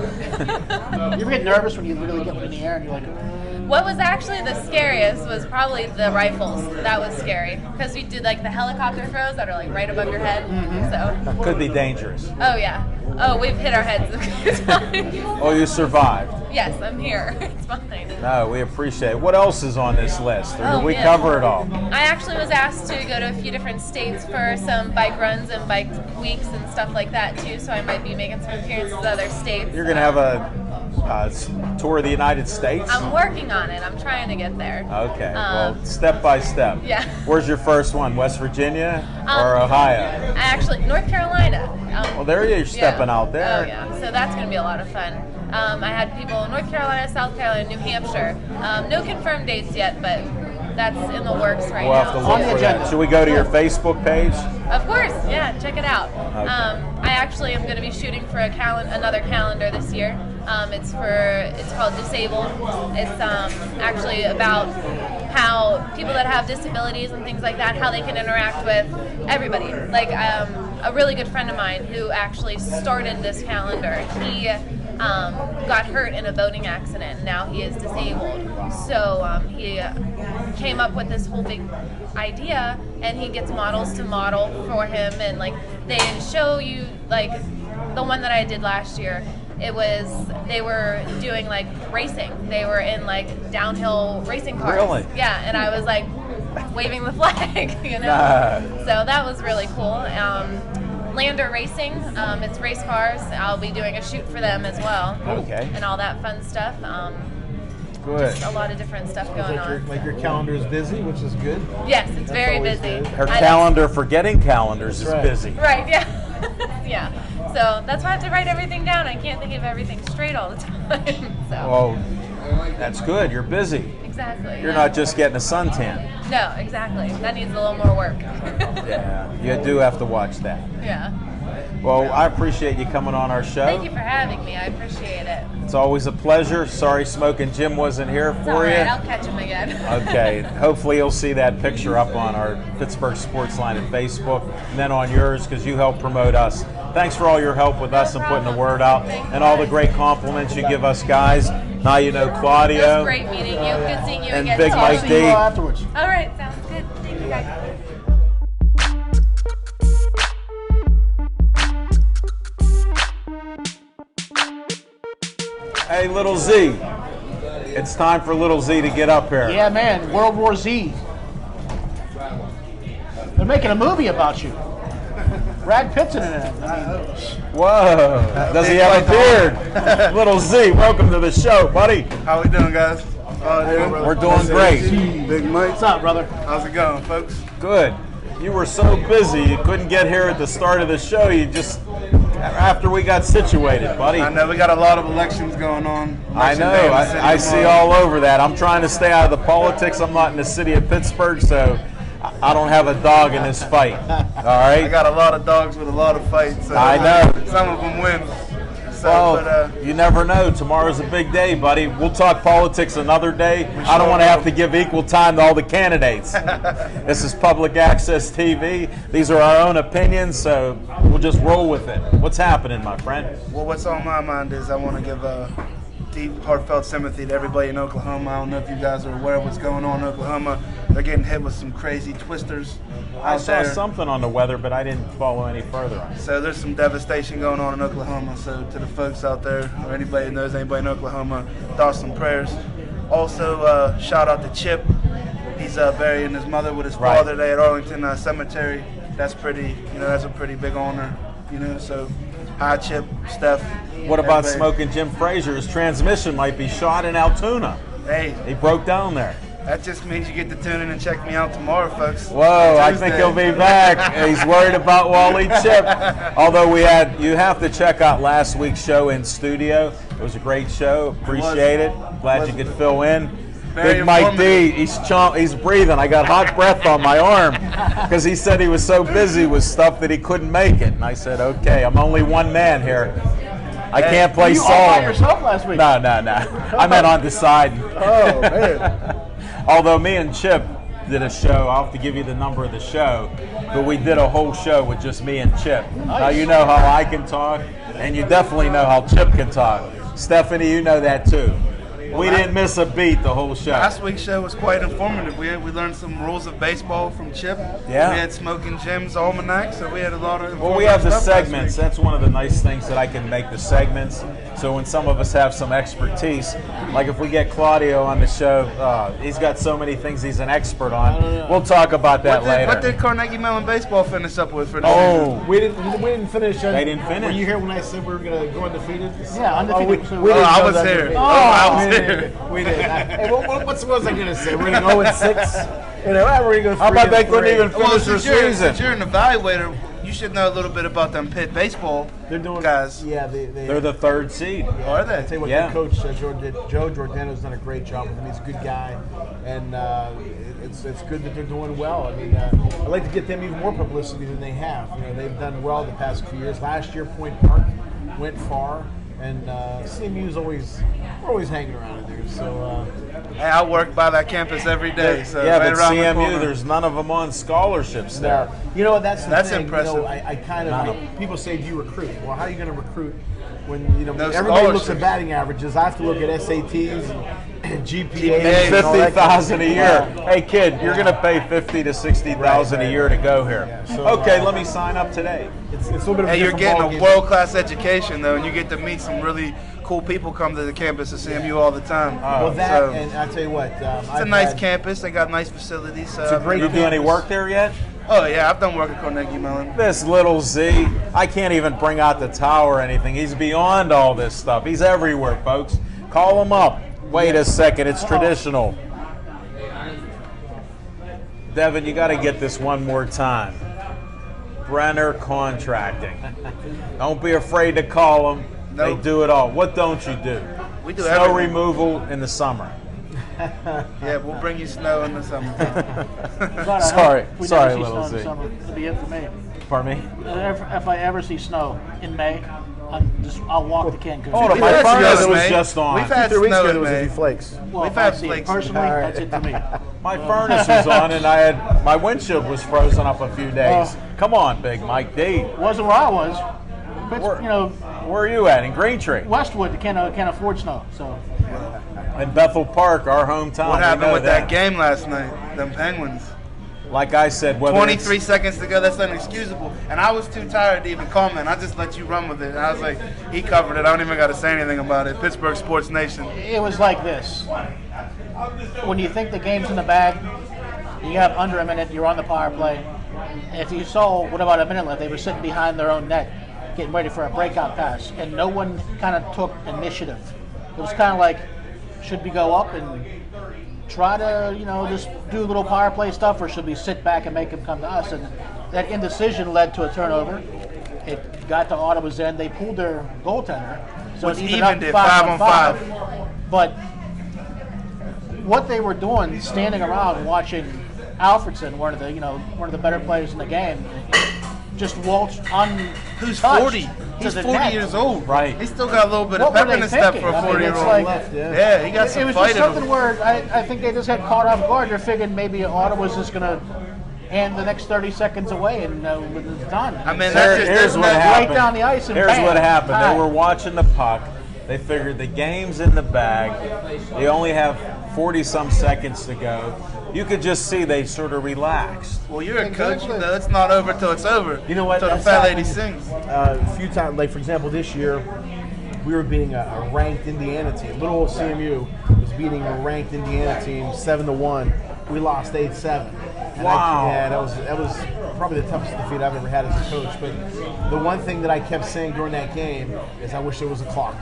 You ever get nervous when you literally get one in the air and you're like, What was actually the scariest was probably the rifles. That was scary because we did like the helicopter throws that are like right above your head. So, Could be dangerous. oh yeah. Oh, we've hit our heads a few times. Oh, you survived. Yes, I'm here. It's fine. No, we appreciate it. What else is on this list? Or Oh, did we man. cover it all? I actually was asked to go to a few different states for some bike runs and bike weeks and stuff like that too. So I might be making some appearances in other states. You're going to have a tour of the United States? I'm working on it. I'm trying to get there. Okay, well, step by step. Yeah. Where's your first one, West Virginia or Ohio? Actually, North Carolina. Well, there you're stepping out there. Oh, yeah. So that's going to be a lot of fun. I had people in North Carolina, South Carolina, New Hampshire. No confirmed dates yet, but that's in the works right We'll have to now. look for that. Should we go to your Facebook page? Of course, yeah, check it out. Okay. I actually am going to be shooting for another calendar this year. It's called Disabled. It's actually about how people that have disabilities and things like that, how they can interact with everybody. Like a really good friend of mine who actually started this calendar, he got hurt in a boating accident, and now he is disabled. So he came up with this whole big idea, and he gets models to model for him, and like they show you, like the one that I did last year, they were doing like racing. They were in like downhill racing cars. Really? Yeah, and I was like waving the flag, you know. So that was really cool. Lander Racing, it's race cars. I'll be doing a shoot for them as well. Okay. And all that fun stuff. Good. Just a lot of different stuff going on. Like your calendar is busy, which is good. Yes, it's very always busy. good. Her calendar for getting calendars is right. busy. Right, yeah. Yeah. So that's why I have to write everything down. I can't think of everything straight all the time. So Well, that's good. You're busy. exactly. You're not just getting a suntan. No, exactly. That needs a little more work. Yeah, you do have to watch that. Yeah. Well, I appreciate you coming on our show. Thank you for having me. I appreciate it. It's always a pleasure. Sorry Smoking Jim wasn't here It's for all right. you. I'll catch him again. Okay, hopefully you'll see that picture up on our Pittsburgh Sports Line at Facebook, and then on yours, because you help promote us. Thanks for all your help with us and putting the word out, and all the great compliments you give us guys. Now you know It was Claudio. great meeting you. Good seeing you And again. Big Tom. Mike See D. you all afterwards. All right, sounds good. Thank you guys. Hey, Little Z. It's time for Little Z to get up here. Yeah, man, World War Z. They're making a movie about you. Brad Pitt's in it. I mean, Whoa. Does he have a beard? Little Z, welcome to the show, buddy. How we doing, guys? We're doing great. Big Mike. what's up, brother? How's it going, folks? Good. You were so busy, you couldn't get here at the start of the show. You just, after we got situated, buddy. I know we got a lot of elections going on. I know. Election day in the city I see tomorrow. all over that. I'm trying to stay out of the politics. I'm not in the city of Pittsburgh, so I don't have a dog in this fight. All I right? got a lot of dogs with a lot of fights. So I know. Some of them win. So, Well, you never know. Tomorrow's a big day, buddy. We'll talk politics another day. I don't want to have to give equal time to all the candidates. This is public access TV. These are our own opinions, so we'll just roll with it. What's happening, my friend? well, what's on my mind is I want to give a deep, heartfelt sympathy to everybody in Oklahoma. I don't know if you guys are aware of what's going on in Oklahoma. They're getting hit with some crazy twisters I out saw there. something on the weather, but I didn't follow any further on it. So there's some devastation going on in Oklahoma. So to the folks out there, or anybody that knows anybody in Oklahoma, thoughts and prayers. Also, shout out to Chip. He's burying his mother with his Right. father today at Arlington Cemetery. That's pretty, that's a pretty big honor, So, hi Chip, Steph. What about everybody. Smoking Jim Frazier? His transmission might be shot in Altoona. Hey, He broke down there. that just means you get to tune in and check me out tomorrow, folks. Whoa, I Tuesday. think he'll be back. He's worried about Wally Chip. Although you have to check out last week's show in studio. It was a great show. Appreciate it. Glad you could fill in. Very Big Mike D, informative. he's breathing. I got hot breath on my arm because he said he was so busy with stuff that he couldn't make it. And I said, okay, I'm only one man here. I can't play You all by song. yourself last week. No. I meant on the side. Oh, man. Although me and Chip did a show, I'll have to give you the number of the show, but we did a whole show with just me and Chip. Now you know how I can talk, and you definitely know how Chip can talk. Stephanie, you know that too. We didn't miss a beat the whole show. Last week's show was quite informative. We learned some rules of baseball from Chip. Yeah. We had Smoking Jim's almanac, so we had a lot of. Well, we have the stuff last segments. week. That's one of the nice things that I can make the segments. So when some of us have some expertise, like if we get Claudio on the show, he's got so many things he's an expert on. We'll talk about that later. What did Carnegie Mellon baseball finish up with for the Oh, We didn't finish. They didn't finish. Were you here when I said we were going to go undefeated? Yeah, undefeated. Oh, Oh, I was didn't go here. undefeated. I was here. We did. Hey, what was I going to say? We're going to go 0-6. You know, we're going to go. How about they couldn't even Well, finish their since season? you're an evaluator, you should know a little bit about them Pitt baseball They're doing guys. Yeah, They're the third seed. Are they? I tell you what, Yeah. the coach Joe Giordano's done a great job with him. He's a good guy, and it's good that they're doing well. I mean, I'd like to get them even more publicity than they have. You know, they've done well the past few years. Last year, Point Park went far, and CMU's we're always hanging around in there. So. Hey, I work by that campus every day. So Yeah, right but around the CMU, corner. there's none of them on scholarships there. No. You know what? That's the That's thing. impressive. You know, I kind of people say, do you recruit? Well, how are you going to recruit when No everybody looks scholarships. at batting averages? I have to look at SATs and GPAs. GPAs. and all that kind of 50,000 a stuff. year. Hey kid, you're gonna pay 50 to 60,000 a year to go here. Yeah, so, Okay, let me sign up today. It's a little bit of a Hey, you're different getting a ballgame. world-class education though, and you get to meet some really cool people come to the campus of CMU all the time. Well, that So, and I tell you what, it's a nice campus. They got nice facilities. So It's a great You do any campus. work there yet? Oh yeah, I've done work at Carnegie Mellon. This little Z, I can't even bring out the tower or anything. He's beyond all this stuff. He's everywhere, folks. Call him up. Wait a second, it's traditional. Devin, you got to get this one more time. Brenner Contracting. Don't be afraid to call them. They Nope. do it all. What don't you do? We do Snow everything. removal in the summer. Yeah, we'll bring you snow in the summertime. God, I Sorry, hope we sorry, never see little snow in the Z. summer. It'll be it for me. Pardon me? If I ever see snow in May, I'll walk to Cancun. Hold on, We've my had furnace snow in was May. just on. We've had 2 weeks snow ago, in there was a May. few flakes. Well, We've if I had see it flakes. personally, All right. that's it for me. My furnace was on and my windshield was frozen up a few days. Oh. Come on, Big Mike D. Wasn't where I was. But, Where- you know, Where are you at? In Greentree? Westwood can't afford snow. So In Bethel Park, our hometown. What we happened know with that game last night? Them Penguins. Like I said, whether 23 it's, seconds to go, that's inexcusable. And I was too tired to even comment. I just let you run with it. And I was like, he covered it. I don't even got to say anything about it. Pittsburgh Sports Nation. it was like this. When you think the game's in the bag, you have under a minute, you're on the power play. If you saw what about a minute left, they were sitting behind their own net, getting ready for a breakout pass, and no one kind of took initiative. It was kind of like, should we go up and try to, just do a little power play stuff, or should we sit back and make them come to us? And that indecision led to a turnover. It got to Ottawa's end. They pulled their goaltender, so Which it evened evened up it 5-on-5. But what they were doing, standing around watching Alfredson, one of the better players in the game, just waltzed untouched. Who's 40? to He's the 40 net. years old. Right. He's still got a little bit of What were pep in they his step thinking? for a I mean, 40-year-old. it's like- Left, yeah. Yeah, he got It some was fight just in him. something where I think they just got caught off guard. They're figuring maybe Ottawa's just going to hand the next 30 seconds away and it's done. I mean, Here- that's just here's what right happened. down the ice and Here's bam, what happened. tie. They were watching the puck. They figured the game's in the bag. They only have 40-some seconds to go. You could just see they sort of relaxed. Well, you're a coach. You know, it's not over till it's over. You know what? Till the That's fat lady happened. sings. A few times, like for example, this year we were beating a ranked Indiana team. Little old CMU was beating a ranked Indiana team 7-1. We lost 8-7. And Wow. that was probably the toughest defeat I've ever had as a coach. But the one thing that I kept saying during that game is I wish there was a clock.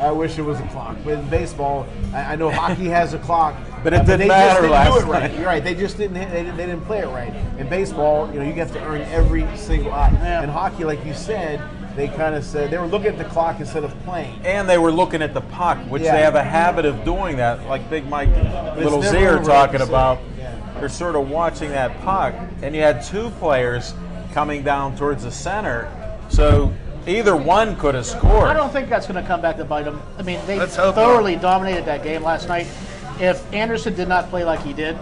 I wish it was a clock. But in baseball, I know hockey has a clock, But it didn't they matter just didn't last do it right. night. You're right. They just didn't. They didn't play it right. In baseball, you have to earn every single out. Yeah. In hockey, like you said, they kind of said they were looking at the clock instead of playing. And they were looking at the puck, which Yeah. they have a habit of doing that, like Big Mike, it's Little never Z are over, talking like you about. said. Yeah. They're sort of watching that puck, and you had two players coming down towards the center, so either one could have scored. I don't think that's going to come back to bite them. I mean, they Let's hope thoroughly dominated that game last night. If Anderson did not play like he did,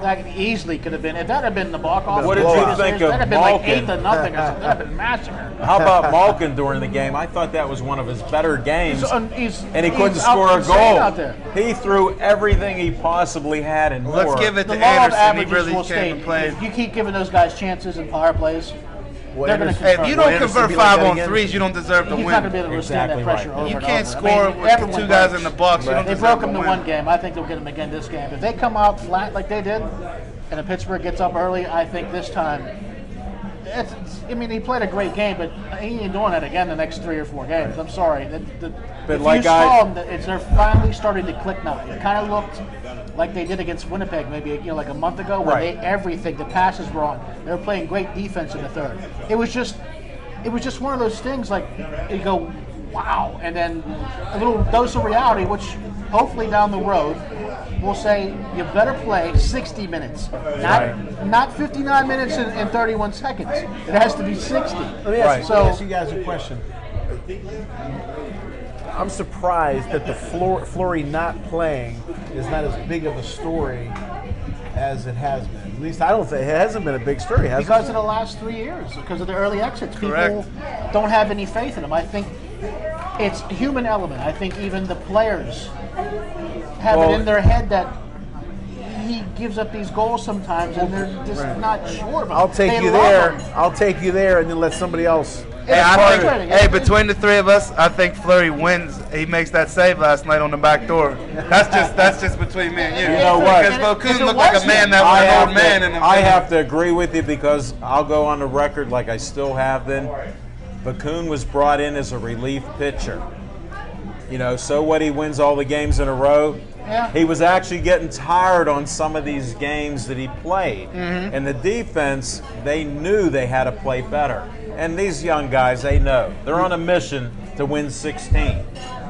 that easily could have been. If that had been the walk-off, What did you think of that'd have been like Malkin? 8-0 or something. That'd have been massacre. How about Malkin during the game? I thought that was one of his better games, and he couldn't he's score a insane goal. out there. He threw everything he possibly had and more. Let's give it The to law of Anderson. He averages really will came stay. and played. If you keep giving those guys chances and power plays, Well, they're going to Anderson- Hey, convert. if you Will don't Anderson convert be like that 5 on again? 3s, you don't deserve to He's win. not going to be able to withstand Exactly that pressure right. over You and can't over. score with everyone 2 guys breaks. in the box. You don't They deserve broke to them to win. one game. I think they'll get them again this game. If they come out flat like they did, and if Pittsburgh gets up early, I think this time. I mean, he played a great game, but he ain't doing that again the next 3 or 4 games. I'm sorry. But if like you saw them, they're finally starting to click now. It kind of looked like they did against Winnipeg maybe like a month ago, where Right. everything, the passes were on. They were playing great defense in the third. It was just one of those things like you go, wow, and then a little dose of reality, which hopefully down the road will say you better play 60 minutes, not 59 minutes and 31 seconds. It has to be 60. Let me ask you guys a question. I'm surprised that the Fleury not playing is not as big of a story as it has been. At least I don't think it hasn't been a big story, has Because it? of the last 3 years, because of the early exits. Correct. People don't have any faith in him. I think it's a human element. I think even the players have it in their head that he gives up these goals sometimes, and they're just not sure of him. I'll take They you love there. him. I'll take you there, and then let somebody else. Hey, I think, between the 3 of us, I think Fleury wins. He makes that save last night on the back door. That's just between me and you. You know what? Because Vokoun it looked like was a man him. that was an old man. In the I have to agree with you because I'll go on the record like I still have been. Vokoun was brought in as a relief pitcher. You know, so what, he wins all the games in a row. Yeah. He was actually getting tired on some of these games that he played. And the defense, they knew they had to play better. And these young guys, they know. They're on a mission to win 16.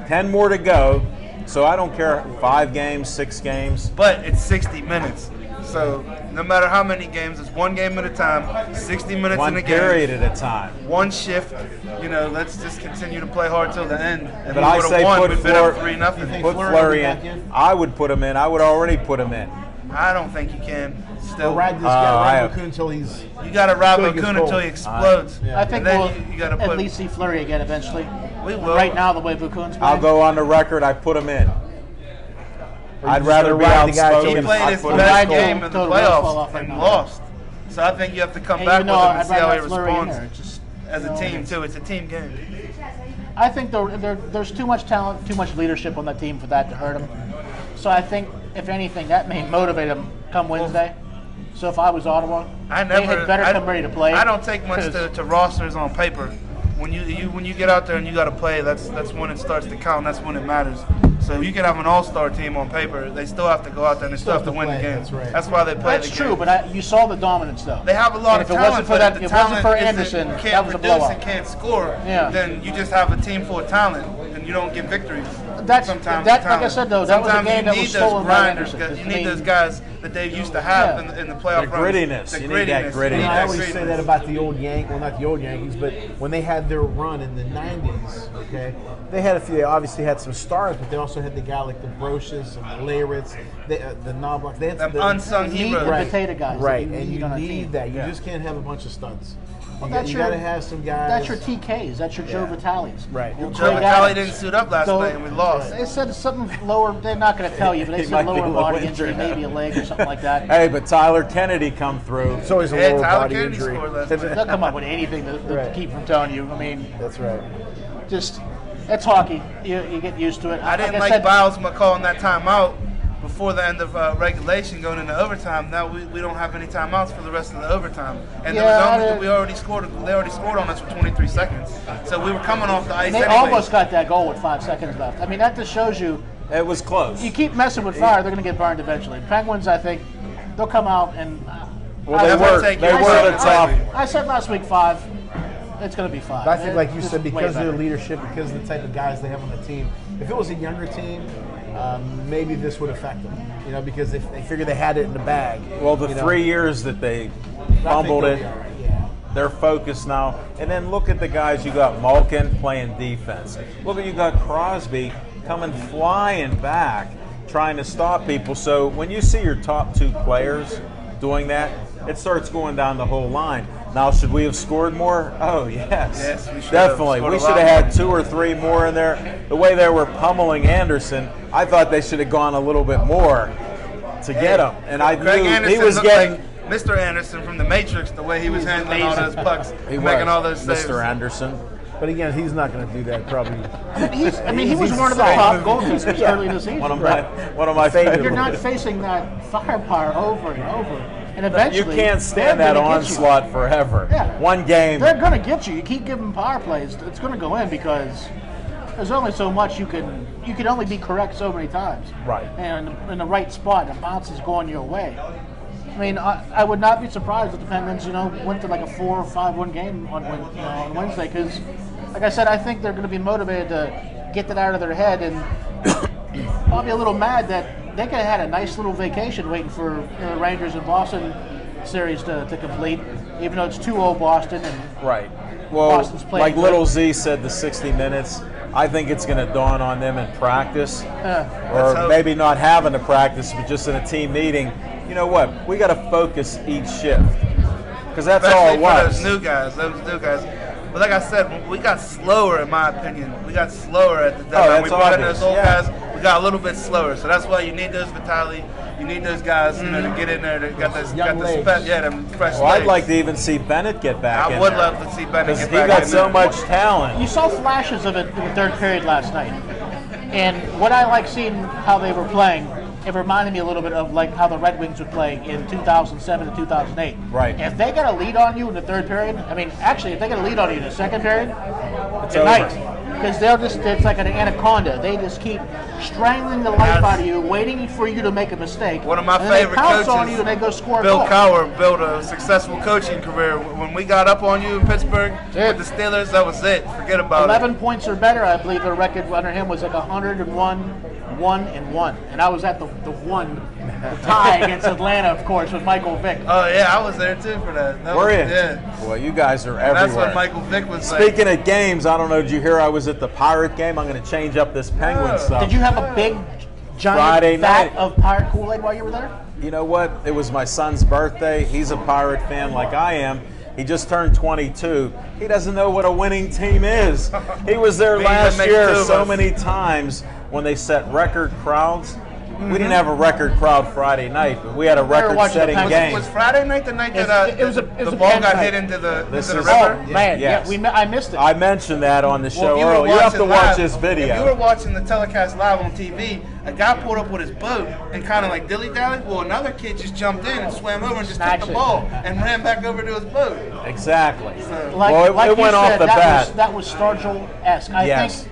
10 more to go. So I don't care, 5 games, 6 games. But it's 60 minutes. So no matter how many games, it's 1 game at a time, 60 minutes One in a game. period at a time. 1 shift. You know, let's just continue to play hard till the end. And But we I would've say won, put we'd been up Fleury- 3-0. Put Fleury Fleury will be back in. in? I would put him in. I would already put him in. I don't think you can. Still, We'll ride this I guy, have- ride Vokoun until he's. you got to ride Until he gets Vokoun cold. until he explodes. I think And then we'll you got to at put. least see Fleury again eventually. We will. Right now, the way Vokoun's playing. I'll go on the record. I put him in. I'd just rather gonna be ride the guy till He outspoken. he's- played I'd his put him best in. game in the Total wheels fall off playoffs right and now. lost. So I think you have to come And back even with though him and I'd see how he rather have Fleury in responds there, it's just, as a team too. It's a team game. I think there's too much talent, too much leadership on that team for that to hurt him. So I think, if anything, that may motivate him come Wednesday. So if I was Ottawa, they had better come ready to play. I don't take much 'cause to rosters on paper. When you get out there and you got to play, that's when it starts to count. That's when it matters. So you can have an all-star team on paper. They still have to go out there and they still have to win the play, game. that's right. That's why they play That's the true, game. but you saw the dominance though. They have a lot And of if it talent, wasn't for but that, if the if it wasn't for talent Anderson, isn't- that can't was a produce blowout. and can't score, Yeah. then you just have a team full of talent and you don't get victories. That's- Sometimes that- with like I talent. said, though, that was a Sometimes game you that need was those stolen by grinders. Anderson. You I need mean- those guys that they used to have Yeah. in the playoff The runs. grittiness. The You need that grittiness. grittiness. You need I that always say grittiness. that about the old well, not the old Yankees, but when they had their run in the 90s, okay, they had a few, they obviously had some stars, but they also had the guy like the Brocious and the Leyritz, the Knobloch. They had Them the unsung meat heroes. and potato guys. that Right, you and need you on a need team. that. You Yeah. just can't have a bunch of studs. Well, You got to have some guys. That's your TKs. That's your Joe Yeah. Vitalis. Right. Your Joe Craig Vitale Adams. didn't suit up last So- night and we lost. They said something lower. They're not going to tell you, but they He said might be lower a little body injury, injured. maybe a leg or something like that. Hey, but Tyler Kennedy come through. It's always a Yeah, lower Tyler body Kennedy injury. scored last night. They'll come up with anything to Right. keep from telling you. I mean, That's right. just it's hockey. You get used to it. I didn't I like said, Biles calling that timeout before the end of regulation going into overtime. Now we don't have any timeouts for the rest of the overtime. And there Yeah, was I only, didn't- they already scored on us for 23 seconds. So we were coming off the ice They anyway. almost got that goal with 5 seconds left. I mean, that just shows you. It was close. You keep messing with fire, they're going to get burned eventually. Penguins, I think, they'll come out and. Well, I they That's said- gonna were. take They your were word the on top. it. I said last week 5. It's going to be 5. But I think, like you It's said, way because of their better. leadership, because of the type of guys they have on the team, if it was a younger team, maybe this would affect them. You know, because if they figure they had it in the bag. Well, the you know, 3 years that they I think fumbled they'll it, be all right, yeah. they're focused now. And then look at the guys. You got Malkin playing defense. Look at you got Crosby coming flying back, trying to stop people. So when you see your top 2 players doing that, it starts going down the whole line. Now, should we have scored more? Oh, yes. Yes, we should definitely. have. We should have had 2 or 3 more in there. The way they were pummeling Anderson, I thought they should have gone a little bit more to get him. And I Craig knew Anderson he was looked getting. like Mr. Anderson from The Matrix, the way he was handling all those pucks, He making was, all those saves. Mr. Anderson. But again, he's not going to do that probably. He was one of the top goaltenders early in the season. One of my favorite. You're not facing that firepower over and over. And eventually, You can't stand that they're gonna get you. onslaught forever. Yeah. One game. They're going to get you. You keep giving them power plays, it's going to go in because there's only so much you can only be correct so many times. Right. And in the right spot, the bounce is going your way. I mean, I would not be surprised if the Penguins, went to like a 4 or 5-1 game on Wednesday because, like I said, I think they're going to be motivated to get that out of their head and probably a little mad that they could have had a nice little vacation waiting for the Rangers and Boston series to complete, even though it's 2-0 Boston and Right. Well, Boston's playing like good. Little Z said, the 60 minutes, I think it's going to dawn on them in practice, or hope. maybe not having a practice, but just in a team meeting. You know what? We got to focus each shift because that's all it Especially for was. those new guys. But like I said, we got slower, in my opinion. We got slower at the deadline. that's We brought in obvious, those old yeah. guys. We got a little bit slower. So that's why you need those Vitali. You need those guys, to get in there. That got this, Young legs. them fresh Well, legs. I'd like to even see Bennett get back in I would there. love to see Bennett Because get he back got in so there. much talent. You saw flashes of it in the third period last night. And what I like seeing how they were playing, it reminded me a little bit of like how the Red Wings would play in 2007 to 2008. Right. If they got a lead on you in the third period, I mean, actually, if they got a lead on you in the second period, It's good night. over. Because it's like an anaconda. They just keep strangling the life out of you, waiting for you to make a mistake. One of my and then favorite they pounce coaches, on you and they go score a Bill goal. Cowher, built a successful coaching career. When we got up on you in Pittsburgh with the Steelers, that was it. Forget about 11 it. points or better, I believe their record under him was like 101-1-1, and I was at the tie against Atlanta, of course, with Michael Vick. Oh yeah, I was there too for that. Were you? Yeah. Well, you guys are And that's everywhere. what Michael Vick was like. Speaking of games, I don't know, did you hear I was at the Pirate game? I'm going to change up this Penguin stuff. Did you have a big, giant Friday vat night. of Pirate Kool-Aid while you were there? You know what? It was my son's birthday. He's a Pirate fan like I am. He just turned 22. He doesn't know what a winning team is. He was there Me, last that makes year two of so us. many times when they set record crowds. We didn't have a record crowd Friday night, but we had a watching the record-setting Penguins. game. Was Friday night the night that It was a the ball got night. hit into the This river? is- Oh, man, Yes. I missed it. I mentioned that on the show you were earlier. You have to watching watch live. this video. If you were watching the telecast live on TV, a guy pulled up with his boat and kind of like dilly-dallied. Well, another kid just jumped in and swam over and just took Snatched the it. ball and ran back over to his boat. Exactly. Like, well, it like you went off said, the bat. that was Stargell-esque. I Yes. think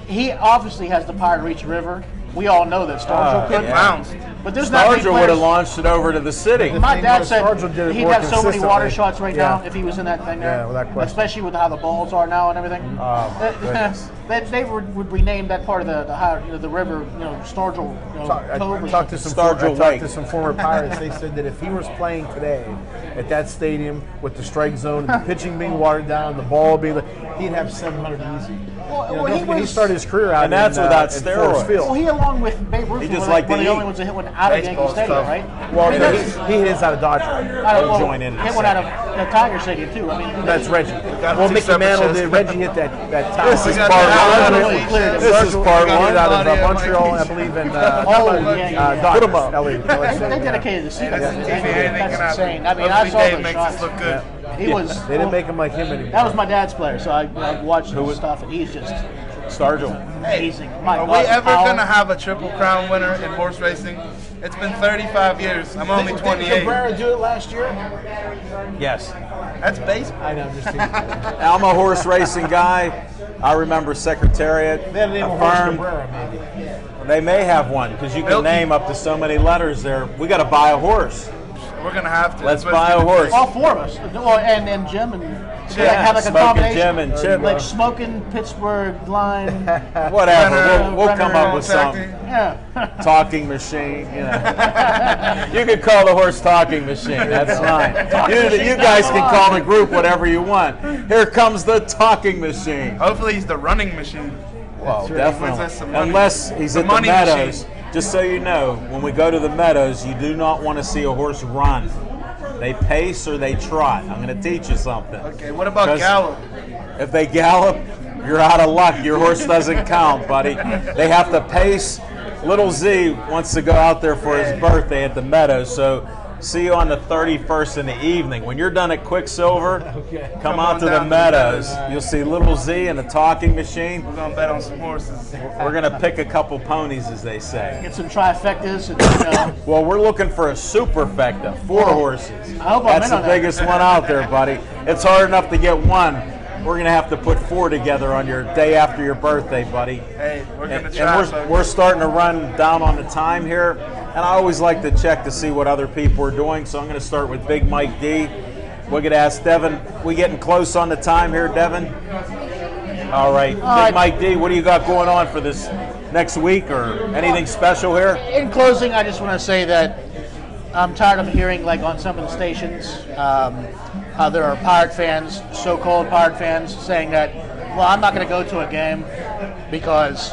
he obviously has the power to reach the river. We all know that Stargell could. yeah. Bounced. But there's not many Stargell would players. have launched it over to the city. My thing dad was said Stargell did it he'd more have so many water consistently. shots right Yeah. now if he was in that thing there. Yeah, without question. Especially with how the balls are now and everything. Oh, my goodness. They would rename that part of the river, Stargell I Cove. or talked to Stargell some Lake. former Pirates. They said that if he was playing today at that stadium with the strike zone, the pitching being watered down, the ball being, he'd have 700 easy. Don't forget, he started his career out And that's in, without in steroids. Forest Field. Well, he along with Babe Ruth He was just one liked of to the only eat. ones that hit one out of Yankee Baseball's Stadium, tough. right? Well, I mean, no, that's- he hits out of Dodger. well, join in hit a one out of the Tiger Stadium too. I mean, That's Reggie. Got Well, two Mickey separate Mantle shows. did. Reggie hit that top. This is got part that one. out. This is part He hit one. out of Claudia, Montreal, Mike. I believe, in yeah. Dodgers. Put 'em up. LA, They dedicated the season. That's TV. Anything can That's happen. insane. I mean, I Hopefully saw Dave the makes shots. us look good. He was. They didn't make him like him anymore. That was my dad's player, so I watched his stuff, and he's just Stargell. amazing. My Are God, we ever power. going to have a Triple Crown winner in horse racing? It's been 35 years. I'm only 28. Cabrera do it last year? Yes. That's baseball. I know, I'm just teasing. I'm a horse racing guy. I remember Secretariat They had a name of horse affirmed Cabrera, maybe. they may have one because you can Milky. name up to so many letters there. We got to buy a horse. We're going to have to. Let's It's buy a supposed to be- horse. All four of us. Well, and Jim and have like a Smoking combination. Jim and Chip. Like smoking Pittsburgh line. Whatever. Renner, We'll come up with Renner, something. Yeah. Talking machine. You know. You can call the horse talking machine. That's fine. You guys can call the group whatever you want. Here comes the talking machine. Hopefully he's the running machine. Well, Wins us definitely. some money. Unless he's The at the money Meadows. machine. just so you know, when we go to the meadows, you do not want to see a horse run. They pace or they trot. I'm going to teach you something. Okay, what about gallop? If they gallop, you're out of luck. Your horse doesn't count, buddy. They have to pace. Little Z wants to go out there for his birthday at the meadows, so see you on the 31st in the evening. When you're done at Quicksilver, come out to the meadows. You'll see Little Z and the talking machine. We're going to bet on some horses. We're going to pick a couple ponies, as they say. Get some trifectas. And, Well, we're looking for a superfecta, 4 horses. I hope I'm That's in the on that. biggest one out there, buddy. It's hard enough to get one. We're going to have to put 4 together on your day after your birthday, buddy. Hey, we're going to And try. we're starting to run down on the time here, and I always like to check to see what other people are doing. So I'm going to start with Big Mike D. We're going to ask Devin. We getting close on the time here, Devin? All right, Big Mike D. What do you got going on for this next week, or anything special here? in closing, I just want to say that I'm tired of hearing, like on some of the stations, how there are Pirate fans, so-called Pirate fans, saying that, well, I'm not going to go to a game because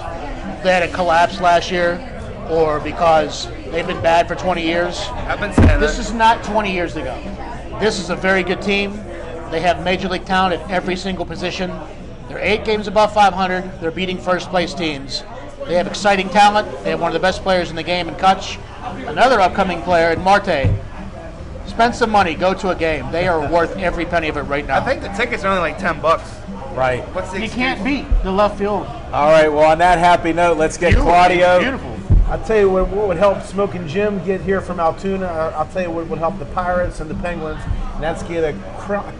they had a collapse last year, or because they've been bad for 20 years. I've been saying This that. is not 20 years ago. This is a very good team. They have major league talent at every single position. They're 8 games above 500. They're beating first place teams. They have exciting talent. They have one of the best players in the game in Kutch. Another upcoming player in Marte. Spend some money. Go to a game. They are worth every penny of it right now. I think the tickets are only like $10. Right. What's the you excuse? can't beat the left field. All right, well, on that happy note, let's get Claudio. Beautiful. I'll tell you what would help Smoking Jim get here from Altoona. I'll tell you what would help the Pirates and the Penguins, and that's get a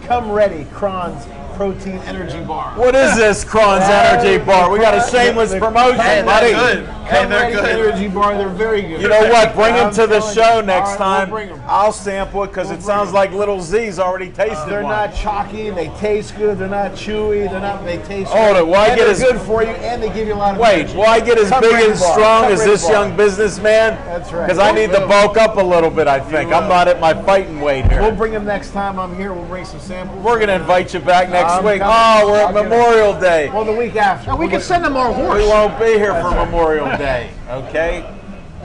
Come Ready Kron's Protein Energy Bar. What is this Kron's Energy Bar? We got a shameless promotion, Hey, buddy. they're good. Hey, Come they're Ready good. Energy Bar, they're very good. You know what? Bring them I'm to the telling show you. next All right, time. we'll bring 'em. I'll sample it because it sounds like Little Z's already tasted They're one. not chalky. They taste good. They're not chewy. They're not. They taste. Hold good. it, why And get they're as- good for you, and they give you a lot of. Wait, energy. will I get as Come big Ready and Bar. strong Come as Ready this Bar. young businessman? That's right. Because I need to bulk up a little bit, I think. I'm not at my fighting weight We'll here. bring them next time I'm here. We'll bring some samples. We're going to invite you back next I'm week. coming. Oh, we're I'll at get it. Memorial Day. Well, the week after. We can send them more horse. We won't be here for Memorial Day, okay?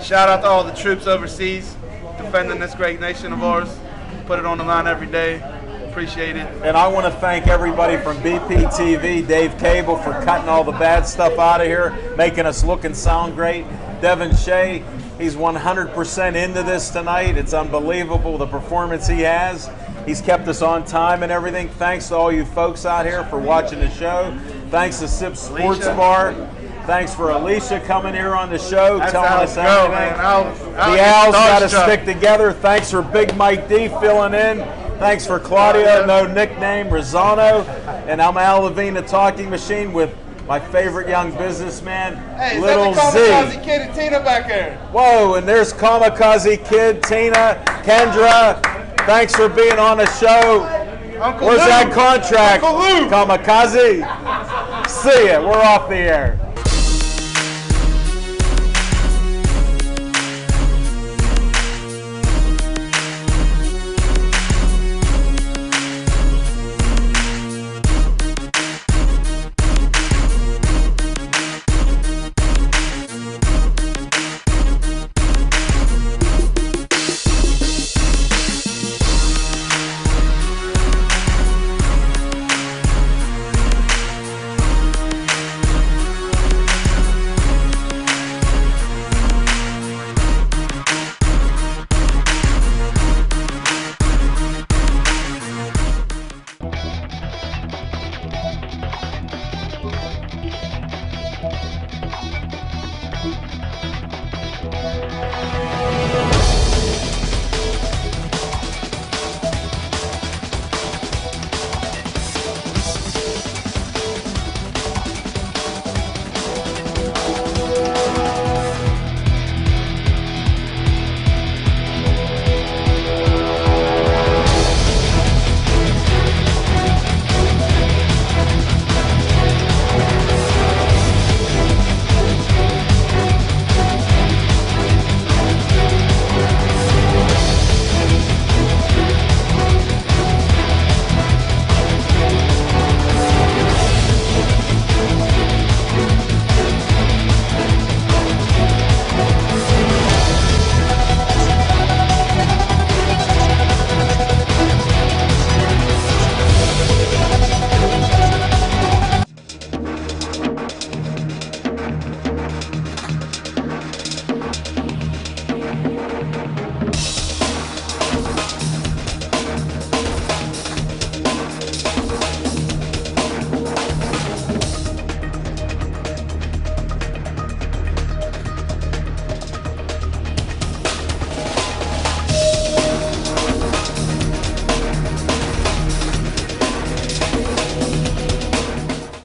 Shout out to all the troops overseas defending this great nation of ours. Put it on the line every day. Appreciate it. And I want to thank everybody from BPTV, Dave Cable, for cutting all the bad stuff out of here, making us look and sound great. Devin Shea, he's 100% into this tonight. It's unbelievable the performance he has. He's kept us on time and everything. Thanks to all you folks out here for watching the show. Thanks to Sip Sports Alicia. Bar. Thanks for Alicia coming here on the show, That's telling how us it go, everything. man. The Owls got to stick together. Thanks for Big Mike D filling in. Thanks for Claudio, no nickname, Rosano. And I'm Al Levine, the talking machine, with my favorite young businessman, Hey, is Little that the Z. Kamikaze Kid and Tina back there? Whoa, and there's Kamikaze Kid, Tina, Kendra. Thanks for being on the show. Uncle Where's Lou. that contract? Uncle Lou. Kamikaze. See ya. We're off the air.